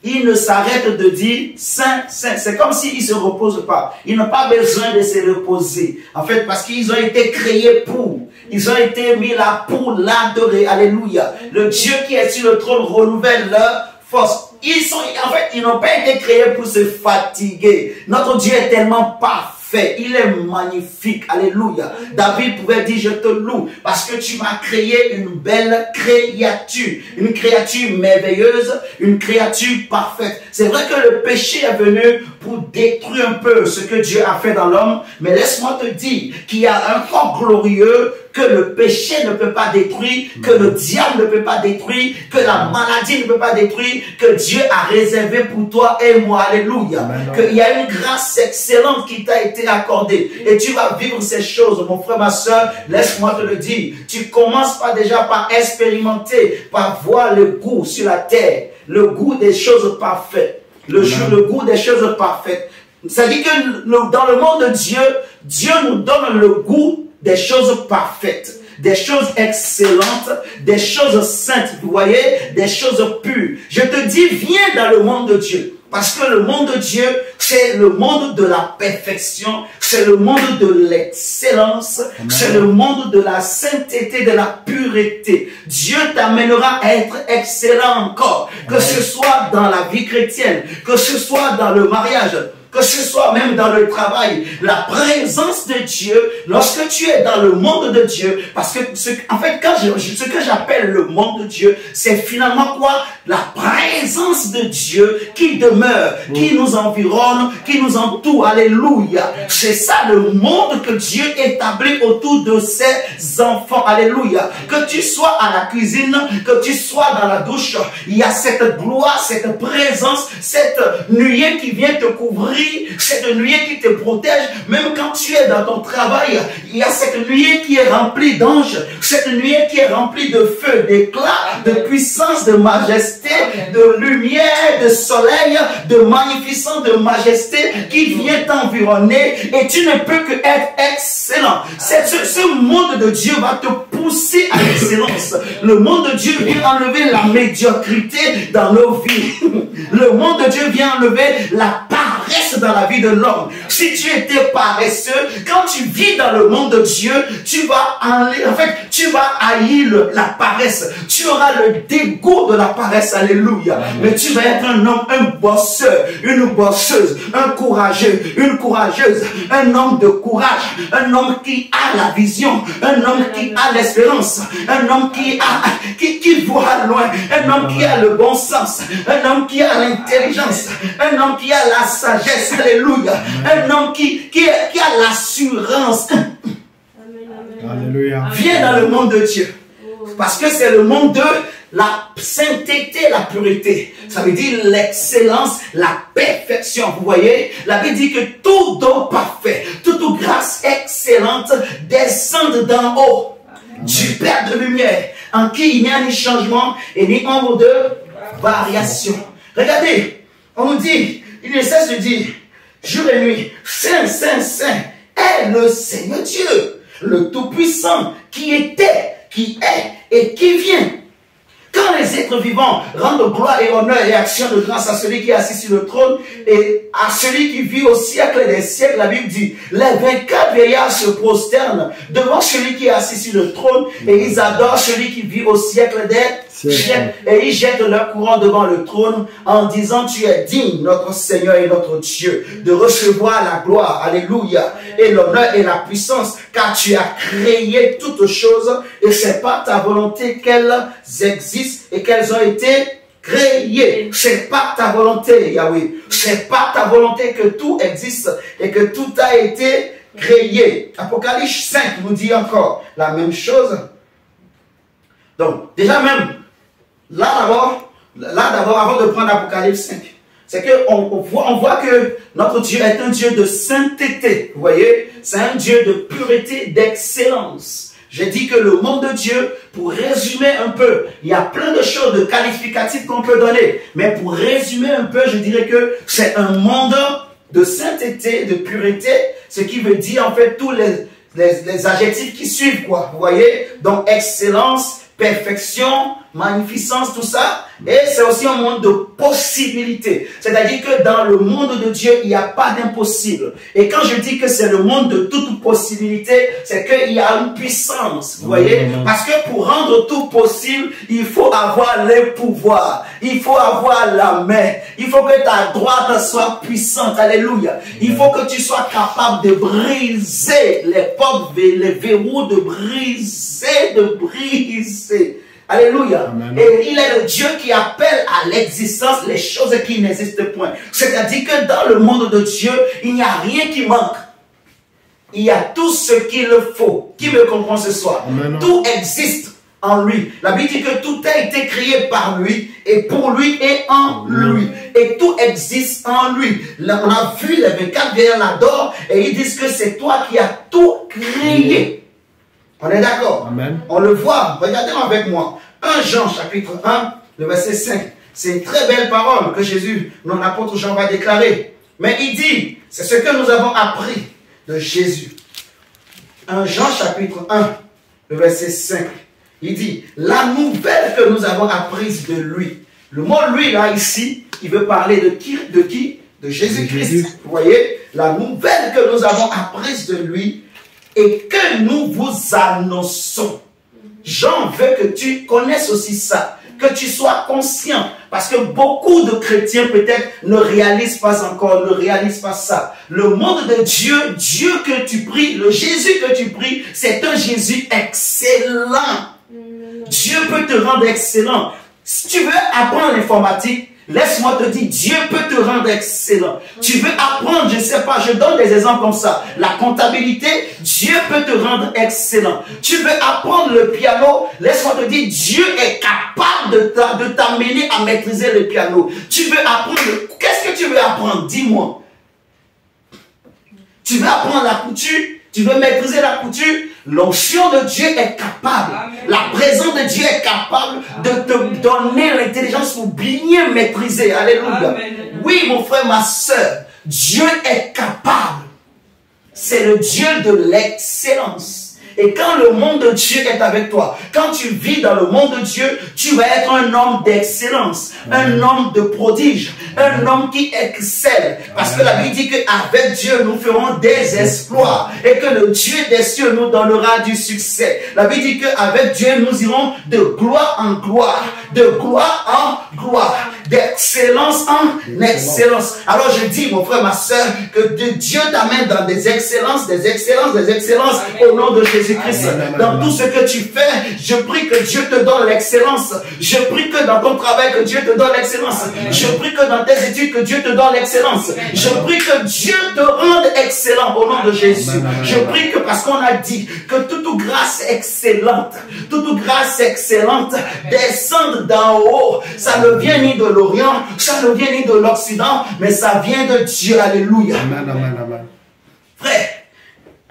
Il ne s'arrête de dire Saint, Saint. C'est comme s'ils ne se reposent pas. Ils n'ont pas besoin de se reposer. En fait, parce qu'ils ont été créés pour. Ils ont été mis là pour l'adorer. Alléluia. Le Dieu qui est sur le trône renouvelle leur force. Ils n'ont pas été créés pour se fatiguer. Notre Dieu est tellement parfait. parfait, il est magnifique. Alléluia. David pouvait dire, je te loue parce que tu m'as créé une belle créature, une créature merveilleuse, une créature parfaite. C'est vrai que le péché est venu pour détruire un peu ce que Dieu a fait dans l'homme, mais laisse-moi te dire qu'il y a un corps glorieux que le péché ne peut pas détruire, que le diable ne peut pas détruire, que la maladie ne peut pas détruire, que Dieu a réservé pour toi et moi. Alléluia. Qu'il y a une grâce excellente qui t'a été accordée. Et tu vas vivre ces choses, mon frère, ma soeur, laisse-moi te le dire. Tu commences pas déjà par expérimenter, par voir le goût sur la terre, le goût des choses parfaites. Le goût des choses parfaites. Ça dit que dans le monde de Dieu, Dieu nous donne le goût des choses parfaites, des choses excellentes, des choses saintes, vous voyez, des choses pures. Je te dis, viens dans le monde de Dieu. Parce que le monde de Dieu, c'est le monde de la perfection, c'est le monde de l'excellence, c'est le monde de la sainteté, de la pureté. Dieu t'amènera à être excellent encore, que ce soit dans la vie chrétienne, que ce soit dans le mariage, que ce soit même dans le travail, la présence de Dieu, lorsque tu es dans le monde de Dieu, parce que, en fait, ce que j'appelle le monde de Dieu, c'est finalement quoi? La présence de Dieu qui demeure, qui nous environne, qui nous entoure. Alléluia. C'est ça le monde que Dieu établit autour de ses enfants. Alléluia. Que tu sois à la cuisine, que tu sois dans la douche, il y a cette gloire, cette présence, cette nuée qui vient te couvrir, cette nuée qui te protège. Même quand tu es dans ton travail, il y a cette nuée qui est remplie d'anges, cette nuée qui est remplie de feu, d'éclat, de puissance, de majesté, de lumière, de soleil, de magnificence, de majesté qui vient t'environner, et tu ne peux que être excellent. Ce monde de Dieu va te pousser à l'excellence. Le monde de Dieu vient enlever la médiocrité dans nos vies. Le monde de Dieu vient enlever la paresse dans la vie de l'homme. Si tu étais paresseux, quand tu vis dans le monde de Dieu, tu vas haïr la paresse. Tu auras le dégoût de la paresse. Alléluia. Mais tu vas être un homme, un bosseur, une bosseuse, un courageux, une courageuse, un homme de courage, un homme qui a la vision, un homme qui a l'espérance, un homme qui voit loin, un homme qui a le bon sens, un homme qui a l'intelligence, un homme qui a la sagesse. Alléluia. Un homme qui a l'assurance. Alléluia. Viens dans le monde de Dieu. Parce que c'est le monde de la sainteté, la pureté. Ça veut dire l'excellence, la perfection. Vous voyez, la Bible dit que tout don parfait, toute grâce excellente descend d'en haut, du Père de lumière, en qui il n'y a ni changement et ni ombre de variation. Regardez, on nous dit, il ne cesse de dire, jour et nuit, Saint, Saint, Saint est le Seigneur Dieu, le Tout-Puissant, qui était, qui est et qui vient. Quand les êtres vivants rendent gloire et honneur et action de grâce à celui qui est assis sur le trône et à celui qui vit au siècle des siècles, la Bible dit, les 24 vieillards se prosternent devant celui qui est assis sur le trône et ils adorent celui qui vit au siècle des siècles et ils jettent leur couronne devant le trône en disant, tu es digne, notre Seigneur et notre Dieu, de recevoir la gloire, alléluia, et l'honneur et la puissance, car tu as créé toutes choses et c'est par ta volonté qu'elles existent et qu'elles ont été créées. C'est pas ta volonté, Yahweh. C'est pas ta volonté que tout existe et que tout a été créé. Apocalypse 5 nous dit encore la même chose. Donc, déjà même, là d'abord, avant de prendre Apocalypse 5, c'est qu'on voit que notre Dieu est un Dieu de sainteté. Vous voyez, c'est un Dieu de pureté, d'excellence. J'ai dit que le monde de Dieu, pour résumer un peu, il y a plein de choses, de qualificatifs qu'on peut donner. Mais pour résumer un peu, je dirais que c'est un monde de sainteté, de pureté, ce qui veut dire en fait tous les adjectifs qui suivent, quoi. Vous voyez? Donc excellence, perfection, magnificence, tout ça. Et c'est aussi un monde de possibilités. C'est-à-dire que dans le monde de Dieu, il n'y a pas d'impossible. Et quand je dis que c'est le monde de toute possibilité, c'est qu'il y a une puissance. Vous voyez? Parce que pour rendre tout possible, il faut avoir les pouvoirs. Il faut avoir la main. Il faut que ta droite soit puissante. Alléluia. Il faut que tu sois capable de briser les portes, les verrous, de briser. Alléluia. Amen. Et il est le Dieu qui appelle à l'existence les choses qui n'existent point. C'est-à-dire que dans le monde de Dieu, il n'y a rien qui manque. Il y a tout ce qu'il faut. Qui me comprend ce soir? Amen. Tout existe en lui. La Bible dit que tout a été créé par lui et pour lui et en lui. Et tout existe en lui. Là, on a vu les 24 vieillards l'adorent et ils disent que c'est toi qui as tout créé. On est d'accord? Amen. On le voit. Regardez avec moi. 1 Jean chapitre 1, le verset 5. C'est une très belle parole que Jésus, non apôtre Jean, va déclarer. Mais il dit, c'est ce que nous avons appris de Jésus. 1 Jean chapitre 1, le verset 5. Il dit, la nouvelle que nous avons apprise de lui. Le mot lui, là, ici, il veut parler de qui? De Jésus-Christ. Vous voyez? La nouvelle que nous avons apprise de lui et que nous vous annonçons. Jean veut que tu connaisses aussi ça, que tu sois conscient, parce que beaucoup de chrétiens peut-être ne réalisent pas encore, ne réalisent pas ça. Le monde de Dieu, Dieu que tu pries, le Jésus que tu pries, c'est un Jésus excellent. Dieu peut te rendre excellent. Si tu veux apprendre l'informatique, laisse-moi te dire, Dieu peut te rendre excellent. Tu veux apprendre, je ne sais pas, je donne des exemples comme ça. La comptabilité, Dieu peut te rendre excellent. Tu veux apprendre le piano, laisse-moi te dire, Dieu est capable de t'amener à maîtriser le piano. Tu veux apprendre, qu'est-ce que tu veux apprendre? Dis-moi. Tu veux apprendre la couture? Tu veux maîtriser la couture? L'onction de Dieu est capable. Amen. La présence de Dieu est capable de te donner l'intelligence pour bien maîtriser. Alléluia. Amen. Oui, mon frère, ma soeur, Dieu est capable. C'est le Dieu de l'excellence. Et quand le monde de Dieu est avec toi, quand tu vis dans le monde de Dieu, tu vas être un homme d'excellence, un homme de prodige, un homme qui excelle. Parce que la Bible dit qu'avec Dieu, nous ferons des exploits et que le Dieu des cieux nous donnera du succès. La Bible dit qu'avec Dieu, nous irons de gloire en gloire, de gloire en gloire, d'excellence en excellence. Alors je dis, mon frère, ma soeur, que Dieu t'amène dans des excellences, des excellences, des excellences au nom de Jésus-Christ. Dans tout ce que tu fais, je prie que Dieu te donne l'excellence. Je prie que dans ton travail, que Dieu te donne l'excellence. Je prie que dans tes études, que Dieu te donne l'excellence. Je prie que Dieu te rende excellent au nom de Jésus. Je prie que parce qu'on a dit que toute grâce excellente, descende d'en haut. Ça ne vient ni de l'Orient, ça ne vient ni de l'Occident, mais ça vient de Dieu. Alléluia. Amen, amen, amen. Frère,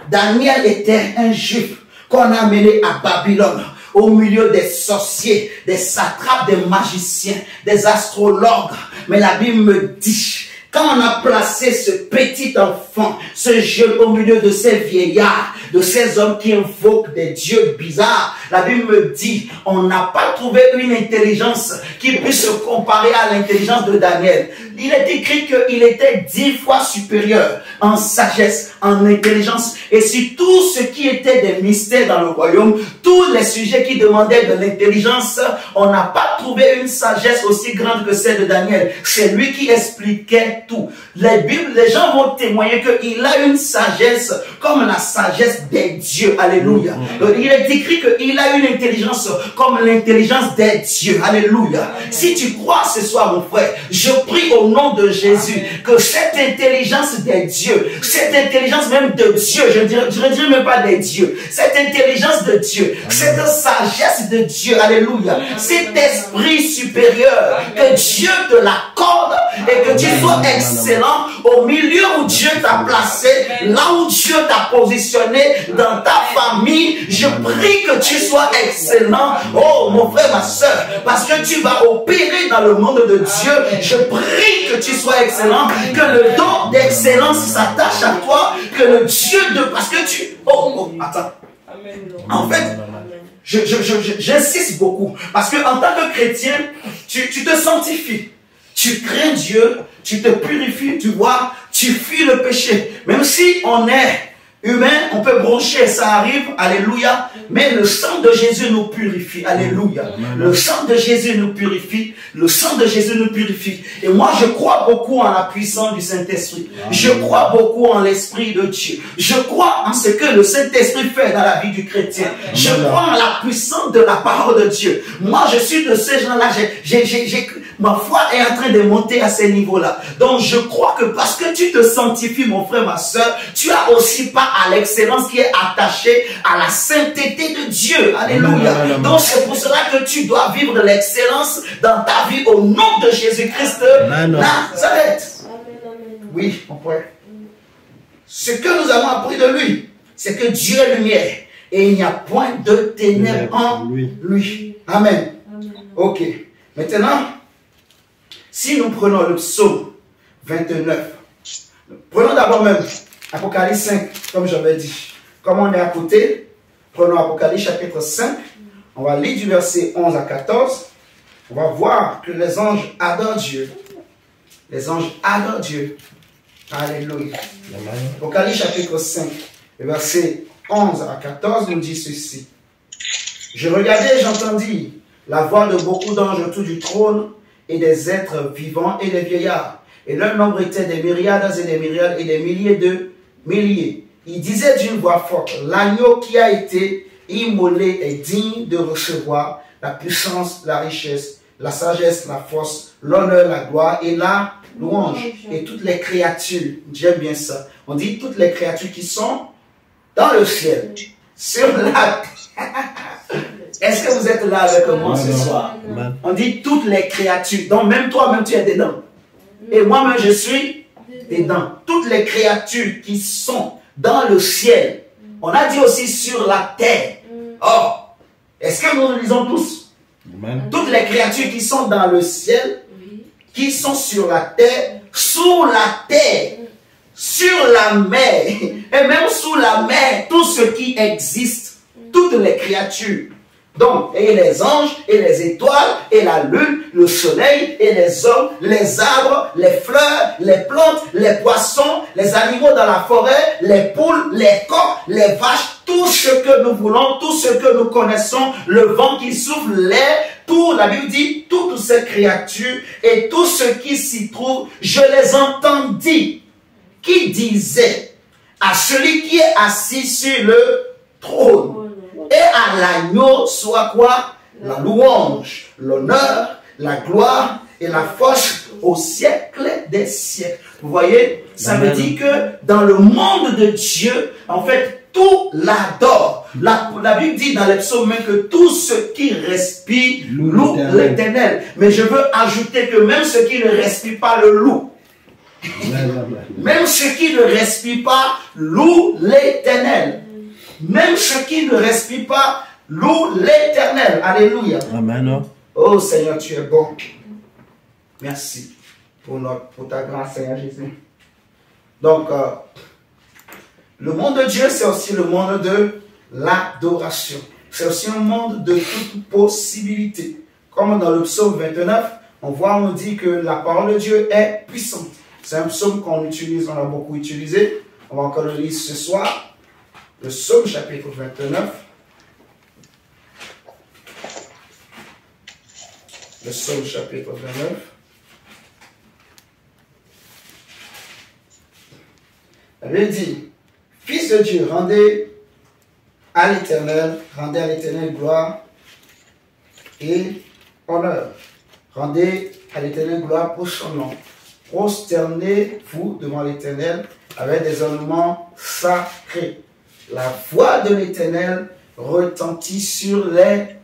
Daniel était un juif qu'on a amené à Babylone, au milieu des sorciers, des satrapes, des magiciens, des astrologues. Mais la Bible me dit, quand on a placé ce petit enfant, ce jeune au milieu de ces vieillards, de ces hommes qui invoquent des dieux bizarres, la Bible me dit, on n'a pas trouvé une intelligence qui puisse se comparer à l'intelligence de Daniel. Il est écrit qu'il était 10 fois supérieur en sagesse, en intelligence, et sur tout ce qui était des mystères dans le royaume, tous les sujets qui demandaient de l'intelligence, on n'a pas trouvé une sagesse aussi grande que celle de Daniel. C'est lui qui expliquait tout. Les gens vont témoigner qu'il a une sagesse comme la sagesse des dieux. Alléluia. Il est écrit qu'il a une intelligence comme l'intelligence des dieux. Alléluia. Si tu crois ce soir, mon frère, je prie au nom de Jésus que cette intelligence des dieux, cette intelligence même de Dieu, je ne dirais même pas des dieux, cette intelligence de Dieu, cette sagesse de Dieu, alléluia, cet esprit supérieur, que Dieu te l'accorde et que tu sois excellent au milieu où Dieu t'a placé, là où Dieu t'a positionné dans ta famille. Je prie que tu sois excellent, oh mon frère, ma soeur, parce que tu vas opérer dans le monde de Dieu. Je prie que tu sois excellent, que le don d'excellence s'attache à toi, que le Dieu de... Parce que tu... attends. En fait, J'insiste beaucoup. Parce que en tant que chrétien, tu te sanctifies. Tu crains Dieu, tu te purifies, tu vois, tu fuis le péché. Même si on est humain, on peut broncher, ça arrive, alléluia. Mais le sang de Jésus nous purifie, alléluia. Le sang de Jésus nous purifie, le sang de Jésus nous purifie. Et moi, je crois beaucoup en la puissance du Saint-Esprit. Je crois beaucoup en l'Esprit de Dieu. Je crois en ce que le Saint-Esprit fait dans la vie du chrétien. Je crois en la puissance de la parole de Dieu. Moi, je suis de ces gens-là. Ma foi est en train de monter à ces niveaux-là. Donc, je crois que parce que tu te sanctifies, mon frère, ma soeur, tu as aussi part à l'excellence qui est attachée à la sainteté de Dieu. Alléluia. Donc, c'est pour cela que tu dois vivre l'excellence dans ta vie au nom de Jésus-Christ de Nazareth. Oui, mon frère. Ce que nous avons appris de lui, c'est que Dieu est lumière et il n'y a point de ténèbres en lui. Amen. Ok. Maintenant, si nous prenons le psaume 29, prenons d'abord même Apocalypse 5, comme j'avais dit. Comme on est à côté, prenons Apocalypse chapitre 5. On va lire du verset 11 à 14. On va voir que les anges adorent Dieu. Les anges adorent Dieu. Alléluia. Apocalypse chapitre 5, verset 11 à 14 nous dit ceci. Je regardais et j'entendis la voix de beaucoup d'anges autour du trône et des êtres vivants et des vieillards. Et leur nombre était des myriades et des myriades et des milliers de milliers. Il disait d'une voix forte, l'agneau qui a été immolé est digne de recevoir la puissance, la richesse, la sagesse, la force, l'honneur, la gloire et la louange. Et toutes les créatures, j'aime bien ça, on dit toutes les créatures qui sont dans le ciel, sur la terre. Est-ce que vous êtes là avec moi ce soir? On dit toutes les créatures. Donc même toi-même tu es dedans. Et moi-même je suis dedans. Toutes les créatures qui sont dans le ciel. On a dit aussi sur la terre. Oh, est-ce que nous le lisons tous? Toutes les créatures qui sont dans le ciel, qui sont sur la terre, sous la terre, sur la mer, et même sous la mer, tout ce qui existe, toutes les créatures. Donc, et les anges, et les étoiles, et la lune, le soleil, et les hommes, les arbres, les fleurs, les plantes, les poissons, les animaux dans la forêt, les poules, les coqs, les vaches, tout ce que nous voulons, tout ce que nous connaissons, le vent qui souffle, l'air, tout, la Bible dit, toutes ces créatures et tout ce qui s'y trouve, je les entendis, qui disaient à celui qui est assis sur le trône, et à l'agneau soit quoi? La louange, l'honneur, la gloire et la force au siècle des siècles. Vous voyez, ça veut dire que dans le monde de Dieu, en fait, tout l'adore. La Bible dit dans les psaumes que tout ce qui respire loue l'Éternel. Mais je veux ajouter que même ceux qui ne respirent pas le louent. Même ceux qui ne respirent pas louent l'Éternel. Même ceux qui ne respirent pas louent l'Éternel. Alléluia. Amen. Oh Seigneur, tu es bon. Merci pour ta grâce, Seigneur Jésus. Donc, le monde de Dieu, c'est aussi le monde de l'adoration. C'est aussi un monde de toute possibilité. Comme dans le psaume 29, on voit, on dit que la parole de Dieu est puissante. C'est un psaume qu'on utilise, on a beaucoup utilisé. On va encore le lire ce soir. Le psaume chapitre 29. Le psaume chapitre 29. La Bible dit, Fils de Dieu, rendez à l'Éternel gloire et honneur. Rendez à l'Éternel gloire pour son nom. Prosternez-vous devant l'Éternel avec des ornements sacrés. La voix de l'Éternel retentit sur les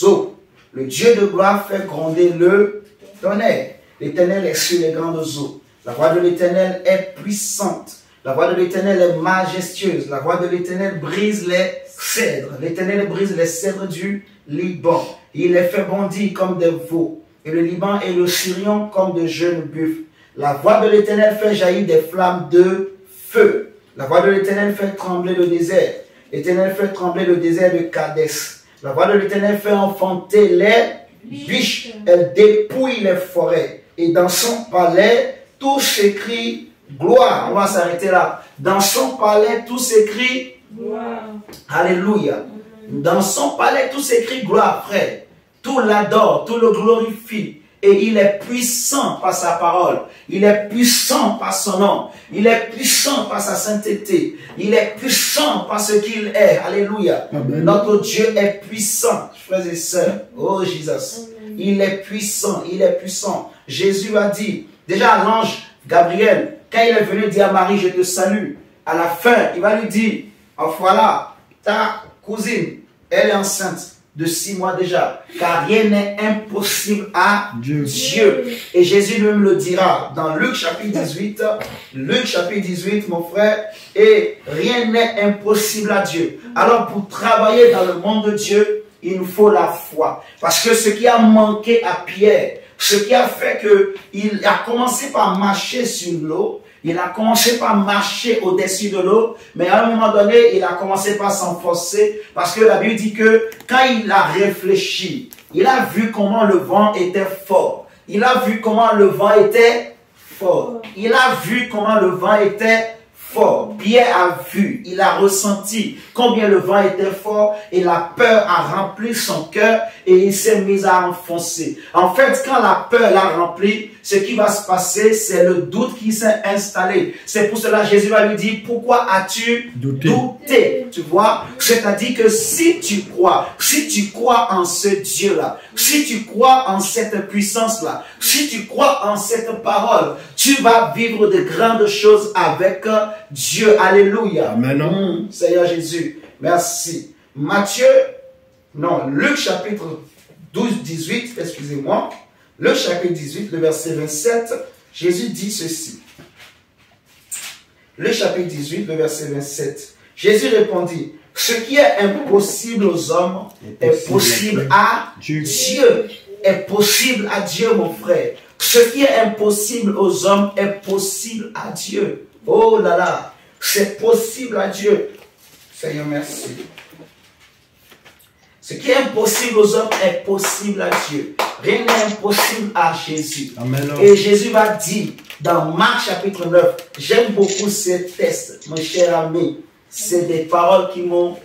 eaux. Le Dieu de gloire fait gronder le tonnerre. L'Éternel est sur les grandes eaux. La voix de l'Éternel est puissante. La voix de l'Éternel est majestueuse. La voix de l'Éternel brise les cèdres. L'Éternel brise les cèdres du Liban. Il les fait bondir comme des veaux. Et le Liban et le Syrian comme de jeunes buffles. La voix de l'Éternel fait jaillir des flammes de feu. La voix de l'Éternel fait trembler le désert. L'Éternel fait trembler le désert de Kadès. La voix de l'Éternel fait enfanter les biches. Elle dépouille les forêts. Et dans son palais, tout s'écrie gloire. On va s'arrêter là. Dans son palais, tout s'écrit gloire. Alléluia. Dans son palais, tout s'écrit gloire, frère. Tout l'adore, tout le glorifie. Et il est puissant par sa parole. Il est puissant par son nom. Il est puissant par sa sainteté. Il est puissant par ce qu'il est. Alléluia. Amen. Notre Dieu est puissant, frères et sœurs. Oh Jésus. Il est puissant. Il est puissant. Jésus a dit, déjà l'ange Gabriel, quand il est venu dire à Marie, je te salue, à la fin, il va lui dire, oh, voilà, ta cousine, elle est enceinte de 6 mois déjà, car rien n'est impossible à Dieu. Et Jésus lui-même le dira dans Luc chapitre 18, mon frère, et rien n'est impossible à Dieu. Alors pour travailler dans le monde de Dieu, il nous faut la foi. Parce que ce qui a manqué à Pierre, ce qui a fait qu'il a commencé par marcher sur l'eau, il a commencé par marcher au-dessus de l'eau, mais à un moment donné, il a commencé par s'enfoncer, parce que la Bible dit que quand il a réfléchi, il a vu comment le vent était fort. Il a vu comment le vent était fort. Il a vu comment le vent était fort. Pierre a vu, il a ressenti combien le vent était fort et la peur a rempli son cœur et il s'est mis à enfoncer. En fait, quand la peur l'a rempli, ce qui va se passer, c'est le doute qui s'est installé. C'est pour cela que Jésus va lui dire, pourquoi as-tu douté? Tu vois? C'est-à-dire que si tu crois en ce Dieu-là, si tu crois en cette puissance-là, si tu crois en cette parole, tu vas vivre de grandes choses avec Dieu. Alléluia. Amen. Seigneur Jésus, merci. Luc chapitre 18, excusez-moi. Luc chapitre 18, le verset 27, Jésus dit ceci. Luc chapitre 18, le verset 27. Jésus répondit, ce qui est impossible aux hommes est possible à Dieu. Est possible à Dieu, mon frère. Ce qui est impossible aux hommes est possible à Dieu. Oh là là, c'est possible à Dieu. Seigneur, merci. Ce qui est impossible aux hommes est possible à Dieu. Rien n'est impossible à Jésus. Amen. Et Jésus va dire dans Marc chapitre 9, j'aime beaucoup ces textes, mon cher ami. C'est des paroles qui m'ont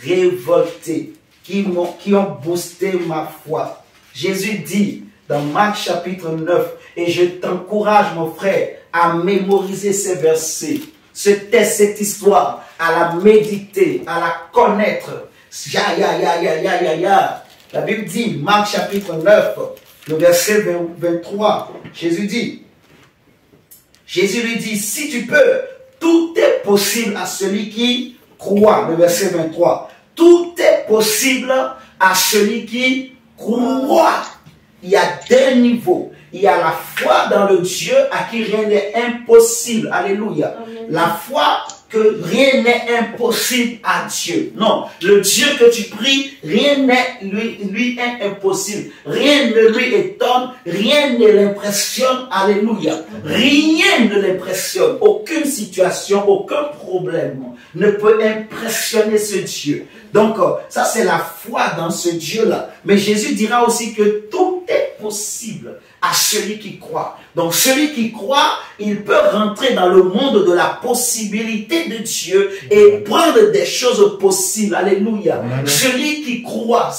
révolté, qui ont boosté ma foi. Jésus dit dans Marc chapitre 9, et je t'encourage, mon frère, à mémoriser ces versets, ce texte, cette histoire, à la méditer, à la connaître. La Bible dit, Marc chapitre 9, le verset 23, Jésus lui dit, si tu peux, tout est possible à celui qui croit. Le verset 23, tout est possible à celui qui croit. Il y a 2 niveaux. Il y a la foi dans le Dieu à qui rien n'est impossible. Alléluia. Amen. La foi que rien n'est impossible à Dieu. Non, le Dieu que tu pries, rien n'est lui est impossible. Rien ne lui étonne, rien ne l'impressionne. Alléluia. Rien ne l'impressionne. Aucune situation, aucun problème ne peut impressionner ce Dieu. Donc, ça c'est la foi dans ce Dieu-là. Mais Jésus dira aussi que tout est possible à celui qui croit. Donc, celui qui croit, il peut rentrer dans le monde de la possibilité de Dieu et prendre des choses possibles. Alléluia. Amen. Celui qui croit,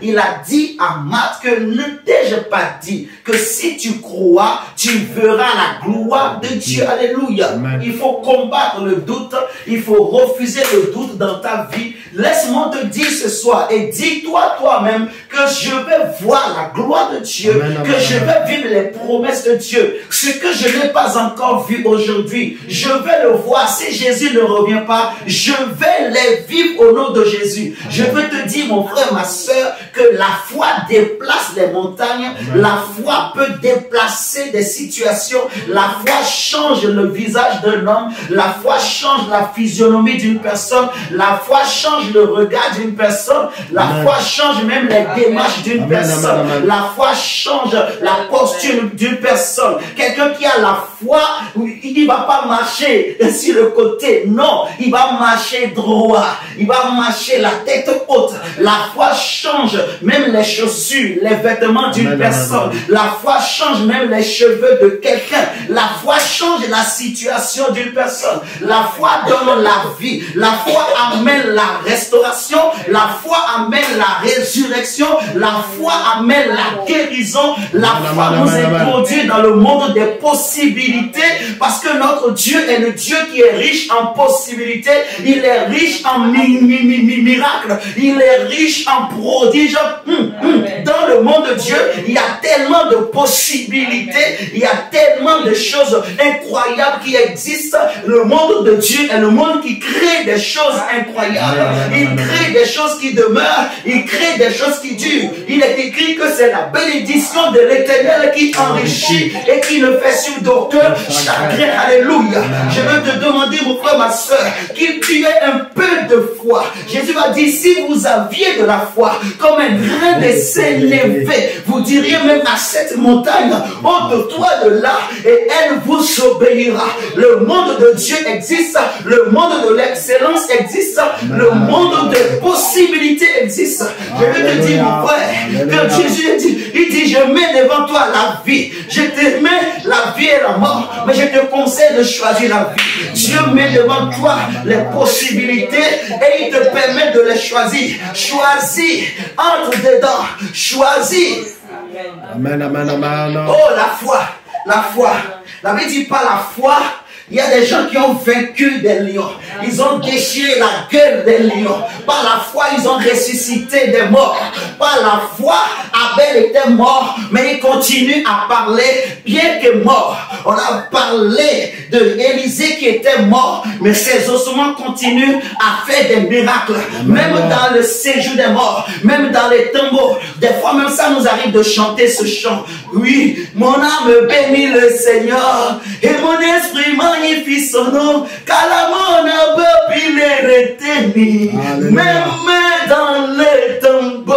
il a dit à Marc que ne t'ai-je pas dit que si tu crois, tu verras la gloire de Dieu. Alléluia. Amen. Il faut combattre le doute, il faut refuser le doute dans ta vie. Laisse-moi te dire ce soir et dis-toi toi-même que je vais voir la gloire de Dieu, amen, que amen, je vais vivre les promesses de Dieu. Ce que je n'ai pas encore vu aujourd'hui, je vais le voir. Si Jésus ne revient pas, je vais les vivre au nom de Jésus. Amen. Je veux te dire, mon frère, ma soeur, que la foi déplace les montagnes, amen, la foi peut déplacer des situations, la foi change le visage d'un homme, la foi change la physionomie d'une personne, la foi change le regard d'une personne, la amen, foi change même les démarches d'une personne, amen, la foi change la posture d'une personne. Quelqu'un qui a la foi, il ne va pas marcher sur le côté. Non, il va marcher droit. Il va marcher la tête haute. La foi change même les chaussures, les vêtements d'une personne. La foi change même les cheveux de quelqu'un. La foi change la situation d'une personne. La foi donne la vie. La foi amène la restauration. La foi amène la résurrection. La foi amène la guérison. La foi nous introduit dans le monde des possibilités parce que notre Dieu est le Dieu qui est riche en possibilités. Il est riche en miracles. Il est riche en prodiges. Dans le monde de Dieu, il y a tellement de possibilités. Il y a tellement de choses incroyables qui existent. Le monde de Dieu est le monde qui crée des choses incroyables. Il crée des choses qui demeurent. Il crée des choses qui durent. Il est écrit que c'est la bénédiction de l'Éternel qui enrichit et qui ne fait sur d'aucun chagrin. Alléluia. Je veux te demander, mon frère, ma soeur, qu'il tu aies un peu de foi. Jésus va dire, si vous aviez de la foi, comme un grain de sénévé, vous diriez même à cette montagne, ôte-toi de là, et elle vous obéira. Le monde de Dieu existe, le monde de l'excellence existe, le monde des possibilités existe. Je veux te dire, mon frère, que Jésus dit, il dit, je mets devant toi la vie. Je te mets la vie et la mort, mais je te conseille de choisir la vie. Dieu met devant toi les possibilités et il te permet de les choisir. Choisis, entre dedans, choisis. Amen, amen, amen. Oh, la foi, la foi. La Bible dit pas la foi. Il y a des gens qui ont vaincu des lions. Ils ont déchiré la gueule des lions. Par la foi, ils ont ressuscité des morts. Par la foi, Abel était mort, mais il continue à parler, bien que mort. On a parlé de Élisée qui était mort, mais ses ossements continuent à faire des miracles. Même dans le séjour des morts, même dans les tombeaux. Des fois, même ça nous arrive de chanter ce chant. Oui, mon âme bénit le Seigneur et mon esprit magnifie son nom, car la mon âme il est retenu, même dans les tombeaux.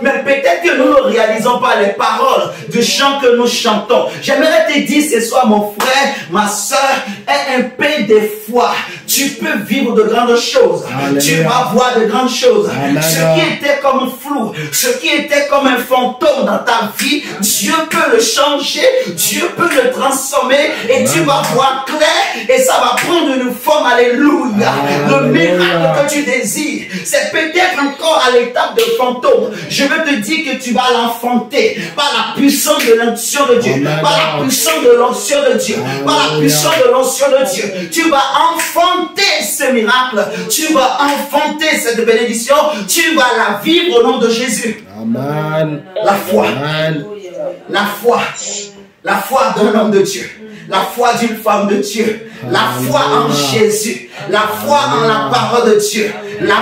Mais peut-être que nous ne réalisons pas les paroles du chant que nous chantons. J'aimerais te dire ce soir, mon frère, ma soeur, aie un peu de foi. Tu peux vivre de grandes choses. Alléluia. Tu vas voir de grandes choses. Amen. Ce qui était comme flou, ce qui était comme un fantôme dans ta vie, Dieu peut le changer, Dieu peut le transformer et tu vas voir clair et ça va prendre une forme. Alléluia. Le miracle que tu désires, c'est peut-être encore à l'étape de fantôme. Je veux te dire que tu vas l'enfanter par la puissance de l'onction de Dieu, par la puissance de l'onction de Dieu, par la puissance de l'onction de Dieu. Tu vas enfanter ce miracle, tu vas enfanter cette bénédiction, tu vas la vivre au nom de Jésus. Amen. La foi, la foi, la foi d'un homme de Dieu, la foi d'une femme de Dieu, la foi en Jésus, la foi en la parole de Dieu, la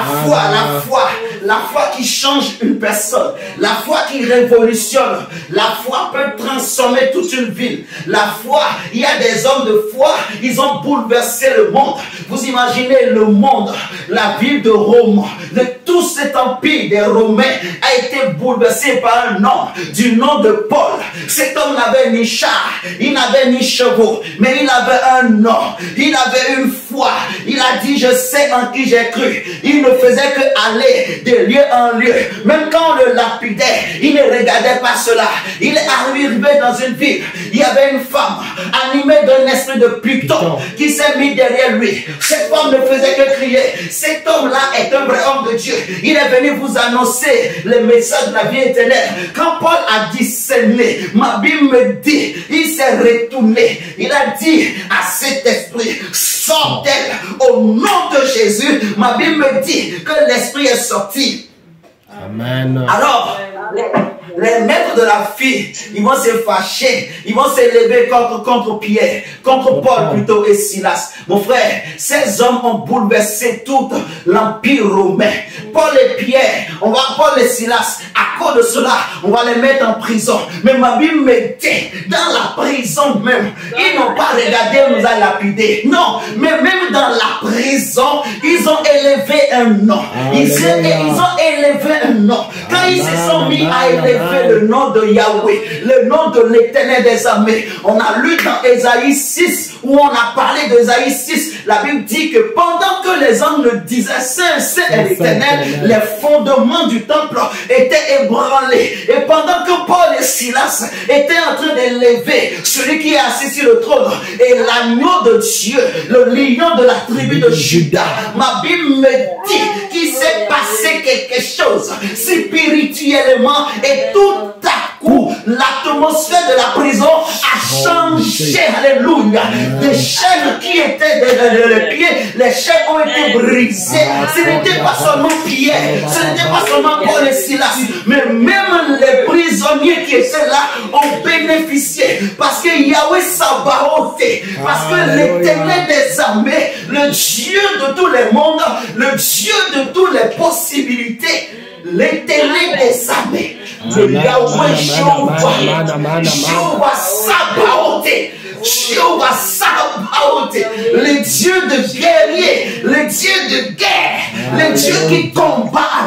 foi qui change une personne, la foi qui révolutionne, la foi peut transformer toute une ville. La foi, il y a des hommes de foi, ils ont bouleversé le monde. Vous imaginez le monde, la ville de Rome, tout cet empire des Romains a été bouleversé par un homme du nom de Paul. Cet homme n'avait ni char, il n'avait ni chevaux, mais il avait un nom, il avait une foi. Il a dit, je sais en qui j'ai cru. Il ne faisait que aller de lieu en lieu. Même quand on le lapidait, il ne regardait pas cela. Il est arrivé dans une ville. Il y avait une femme animée d'un esprit de Pluton qui s'est mis derrière lui. Cette femme ne faisait que crier. Cet homme-là est un vrai homme de Dieu. Il est venu vous annoncer le message de la vie éternelle. Quand Paul a discerné, ma Bible me dit, il s'est retourné. Il a dit à cet esprit, sors d'elle au nom de Jésus. Ma Bible me dit que l'esprit est sorti. Amen. Alors, les maîtres de la fille, ils vont se fâcher, ils vont s'élever contre Pierre, contre Paul plutôt et Silas. Mon frère, ces hommes ont bouleversé tout l'empire romain. Paul et Pierre, Paul et Silas, à cause de cela, on va les mettre en prison. Mais ma Bible me dit, dans la prison même, ils n'ont pas regardé, nous a lapidé. Non, mais même dans la prison, ils ont élevé un nom. Ils ont élevé un nom. Quand ils se sont mis à élever élevé le nom de Yahweh, le nom de l'Éternel des armées. On a lu dans Ésaïe 6, où on a parlé d'Ésaïe 6, la Bible dit que pendant que les hommes le disaient, Saint, Saint est l'Éternel, les fondements du temple étaient ébranlés. Et pendant que Paul et Silas étaient en train d'élever celui qui est assis sur le trône et l'agneau de Dieu, le lion de la tribu de Juda, ma Bible me dit qu'il s'est passé quelque chose spirituellement et tout à coup l'atmosphère de la prison a changé. Alléluia. Des chaînes qui étaient derrière les pieds, les chaînes ont été brisées. Ce n'était pas seulement Pierre, ce n'était pas seulement Paul et Silas, mais même les prisonniers qui étaient là ont bénéficié parce que Yahweh Sabaoth, parce que l'Éternel des armées, le Dieu de tous les mondes, le Dieu de toutes les possibilités, l'Éternel des armées, le Yahweh Jéhovah Sabaoth, Jéhovah Sabaoth, le Dieu de guerrier, le Dieu de guerre, le Dieu qui combat.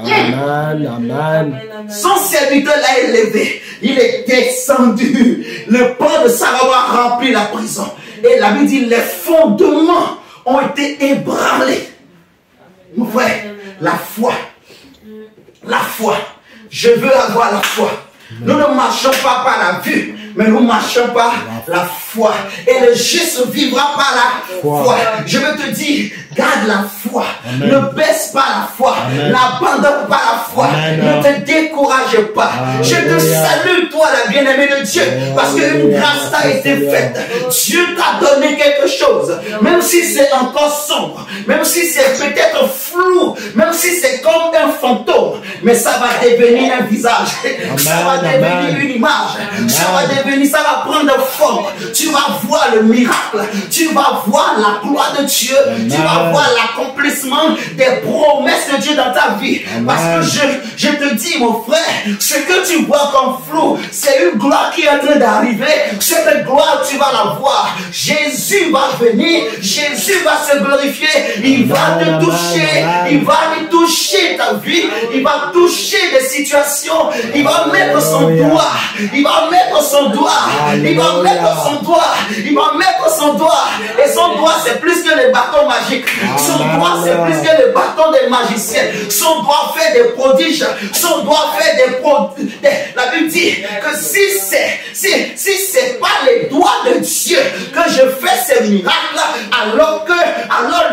Amen, amen. Son serviteur l'a élevé, il est descendu, le pan de Sarah a rempli la prison. Et la Bible dit, les fondements ont été ébranlés. Mon frère, la foi, je veux avoir la foi. Nous ne marchons pas par la vue, mais nous marchons par la foi. Et le juste vivra par la foi. Je veux te dire, garde la foi. Amen. Ne baisse pas la foi. N'abandonne pas la foi. Amen. Ne te décourage pas. Amen. Je te salue, toi, la bien-aimée de Dieu, parce qu'une grâce t'a été faite. Dieu t'a donné quelque chose. Même si c'est encore sombre, même si c'est peut-être flou, même si c'est comme un fantôme, mais ça va devenir un visage. Amen. Ça va devenir une image. Amen. Ça va devenir, ça va prendre forme. Tu vas voir le miracle. Tu vas voir la gloire de Dieu. Amen. Tu vas voir l'accomplissement des promesses de Dieu dans ta vie. Amen. Parce que je te dis, mon frère, ce que tu vois comme flou, c'est une gloire qui est en train d'arriver. Cette gloire, tu vas la voir. Jésus va venir. Jésus va se glorifier. Il va te toucher. Il va lui toucher ta vie. Il va toucher des situations. Il va mettre son doigt. Il va mettre son doigt. Il va mettre son doigt. Il va mettre son doigt. Et son doigt, c'est plus que les bâtons magiques. Son doigt, c'est plus que les bâtons des magiciens. Son doigt fait des prodiges. Son doigt fait des prodiges. La Bible dit que si c'est pas les doigts de Dieu que je fais ces miracles, alors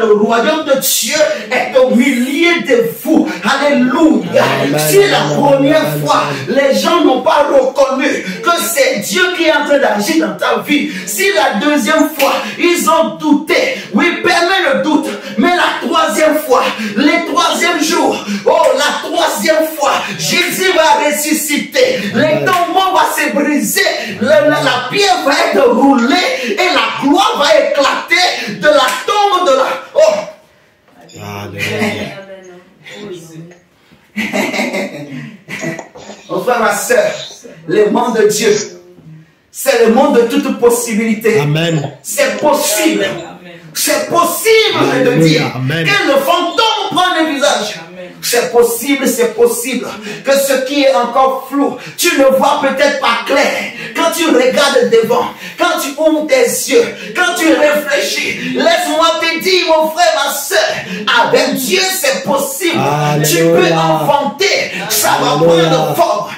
le royaume de Dieu est au milieu de vous. Alléluia. Si la première fois, les gens n'ont pas reconnu que c'est Dieu qui est en train d'agir dans ta vie, si la deuxième fois, ils ont douté, oui, permets le doute, mais la troisième fois, les troisième jours, oh, la troisième fois, Jésus va ressusciter, les tombeaux vont se briser, la pierre va être roulée et la gloire va éclater de la tombe de la... Oh! Mon frère, ma soeur, le monde de Dieu, c'est le monde de toute possibilité. Amen. C'est possible. C'est possible de dire que le fantôme prend le visage. C'est possible que ce qui est encore flou, tu ne vois peut-être pas clair. Quand tu regardes devant, quand tu ouvres tes yeux, quand tu réfléchis, laisse-moi te dire, mon frère, ma soeur, avec Dieu c'est possible. Alléluia. Tu peux inventer, ça va prendre forme.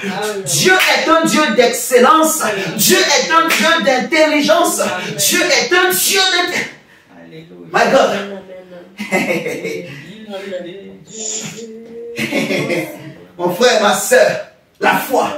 Dieu est un Dieu d'excellence. Dieu est un Dieu d'intelligence. Dieu est un Dieu de... My God. Mon frère, ma soeur, la foi,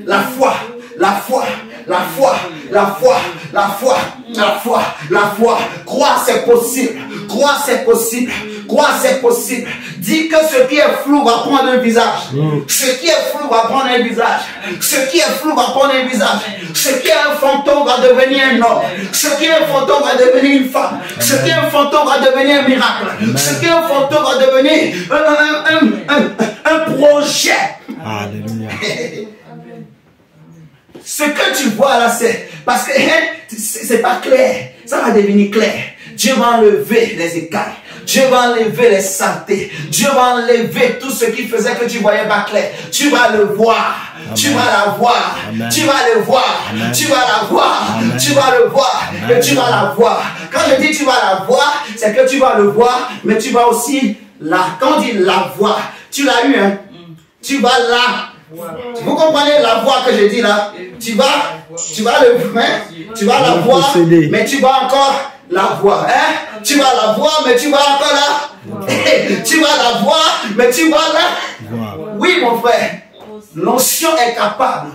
la foi, la foi, la foi, la foi, la foi, la foi, la foi. Croire c'est possible, croire c'est possible, croire c'est possible. Dis que ce qui est flou va prendre un visage. Ce qui est flou va prendre un visage. Ce qui est flou va prendre un visage. Ce qui est un fantôme va devenir un homme. Ce qui est un fantôme va devenir une femme. Ce qui est un fantôme va devenir un miracle. Ce qui est un fantôme va devenir un projet. Alléluia. Ce que tu vois là, c'est parce que c'est pas clair. Ça va devenir clair. Dieu va enlever les écailles. Dieu va enlever les saletés. Dieu va enlever tout ce qui faisait que tu ne voyais pas clair. Tu vas le voir. Tu vas la voir. Amen. Tu vas le voir. Amen. Tu vas la voir. Amen. Tu vas le voir. Amen. Et tu vas la voir. Quand je dis tu vas la voir, c'est que tu vas le voir, mais tu vas aussi quand on dit la voir, tu l'as eu, hein? Tu vas là. Vous comprenez la voix que je dis là? Tu vas le, hein? Tu vas la voir, mais tu vas encore la voir, hein? Tu vas la voir, mais tu vas encore là. Tu vas la voir, mais tu vas là. Oui, mon frère. L'onction est capable.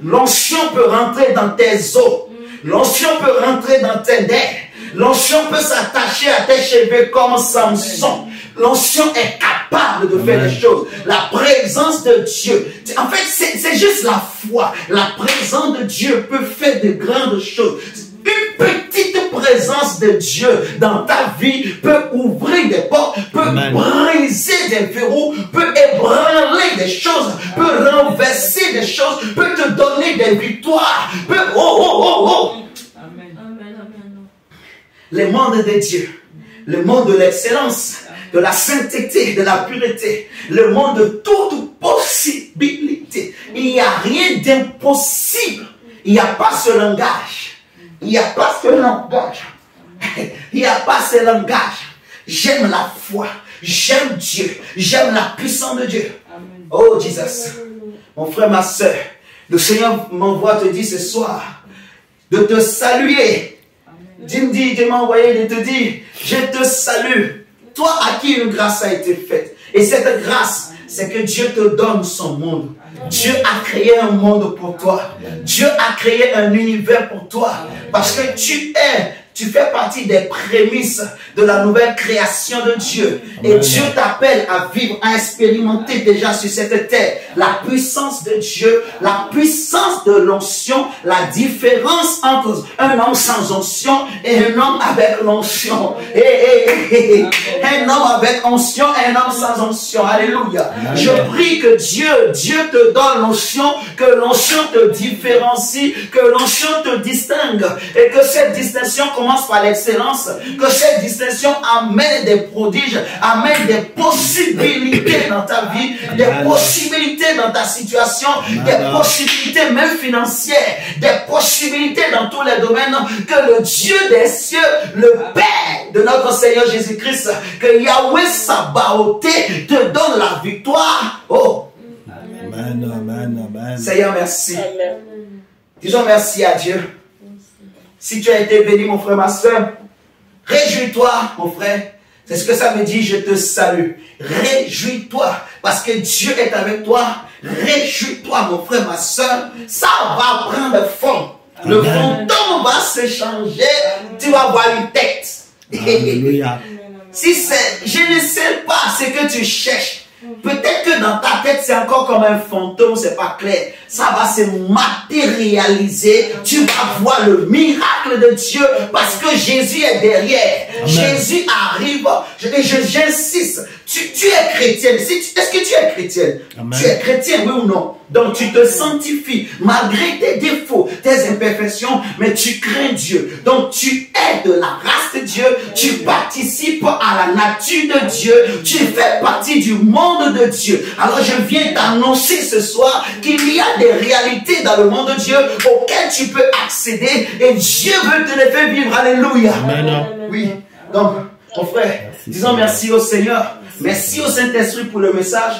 L'onction peut rentrer dans tes os. L'onction peut rentrer dans tes nerfs. L'onction peut s'attacher à tes cheveux comme Samson. L'onction est capable de faire des choses. La présence de Dieu. En fait, c'est juste la foi. La présence de Dieu peut faire de grandes choses. Une petite présence de Dieu dans ta vie peut ouvrir des portes, peut briser des verrous, peut ébranler des choses, peut renverser des choses, peut te donner des victoires, peut... Amen. Le monde de Dieu, le monde de l'excellence, de la sainteté, de la pureté, le monde de toute possibilité. Il n'y a rien d'impossible. Il n'y a pas ce langage. Il n'y a pas ce langage. Il n'y a pas ce langage. J'aime la foi. J'aime Dieu. J'aime la puissance de Dieu. Amen. Oh, Jesus. Mon frère, ma soeur, le Seigneur m'envoie te dire ce soir de te saluer. Dieu m'a envoyé de te dire, je te salue. Toi à qui une grâce a été faite. Et cette grâce, c'est que Dieu te donne son monde. Dieu a créé un monde pour toi. Dieu a créé un univers pour toi. Parce que tu fais partie des prémices de la nouvelle création de Dieu. Et Dieu t'appelle à vivre, à expérimenter déjà sur cette terre la puissance de Dieu, la puissance de l'onction, la différence entre un homme sans onction et un homme avec l'onction. Un homme avec onction et un homme sans onction. Alléluia. Je prie que Dieu te donne l'onction, que l'onction te différencie, que l'onction te distingue et que cette distinction commence par l'excellence, que cette distinction amène des prodiges, amène des possibilités dans ta vie, des possibilités dans ta situation, des possibilités même financières, des possibilités dans tous les domaines, que le Dieu des cieux, le Père de notre Seigneur Jésus-Christ, que Yahweh Sabaoth te donne la victoire. Oh! Amen, amen, amen. Seigneur, merci. Amen. Disons merci à Dieu. Si tu as été béni, mon frère, ma soeur, réjouis-toi, mon frère. C'est ce que ça me dit, je te salue. Réjouis-toi, parce que Dieu est avec toi. Réjouis-toi, mon frère, ma soeur. Ça va prendre forme. Le fantôme va se changer. Tu vas avoir une tête. Alléluia. Si c'est, je ne sais pas ce que tu cherches. Peut-être que dans ta tête, c'est encore comme un fantôme, c'est pas clair. Ça va se matérialiser. Tu vas voir le miracle de Dieu parce que Jésus est derrière. Amen. Jésus arrive. J'insiste. Tu es chrétienne. Est-ce que tu es chrétienne? Amen. Tu es chrétienne, oui ou non? Donc tu te sanctifies malgré tes défauts, tes imperfections, mais tu crains Dieu. Donc tu es de la race de Dieu. Tu participes à la nature de Dieu. Tu fais partie du monde de Dieu. Alors je viens t'annoncer ce soir qu'il y a des réalités dans le monde de Dieu auxquelles tu peux accéder et Dieu veut te les faire vivre. Alléluia. Amen. Oui. Donc, mon frère, disons merci au Seigneur. Merci au Saint-Esprit pour le message.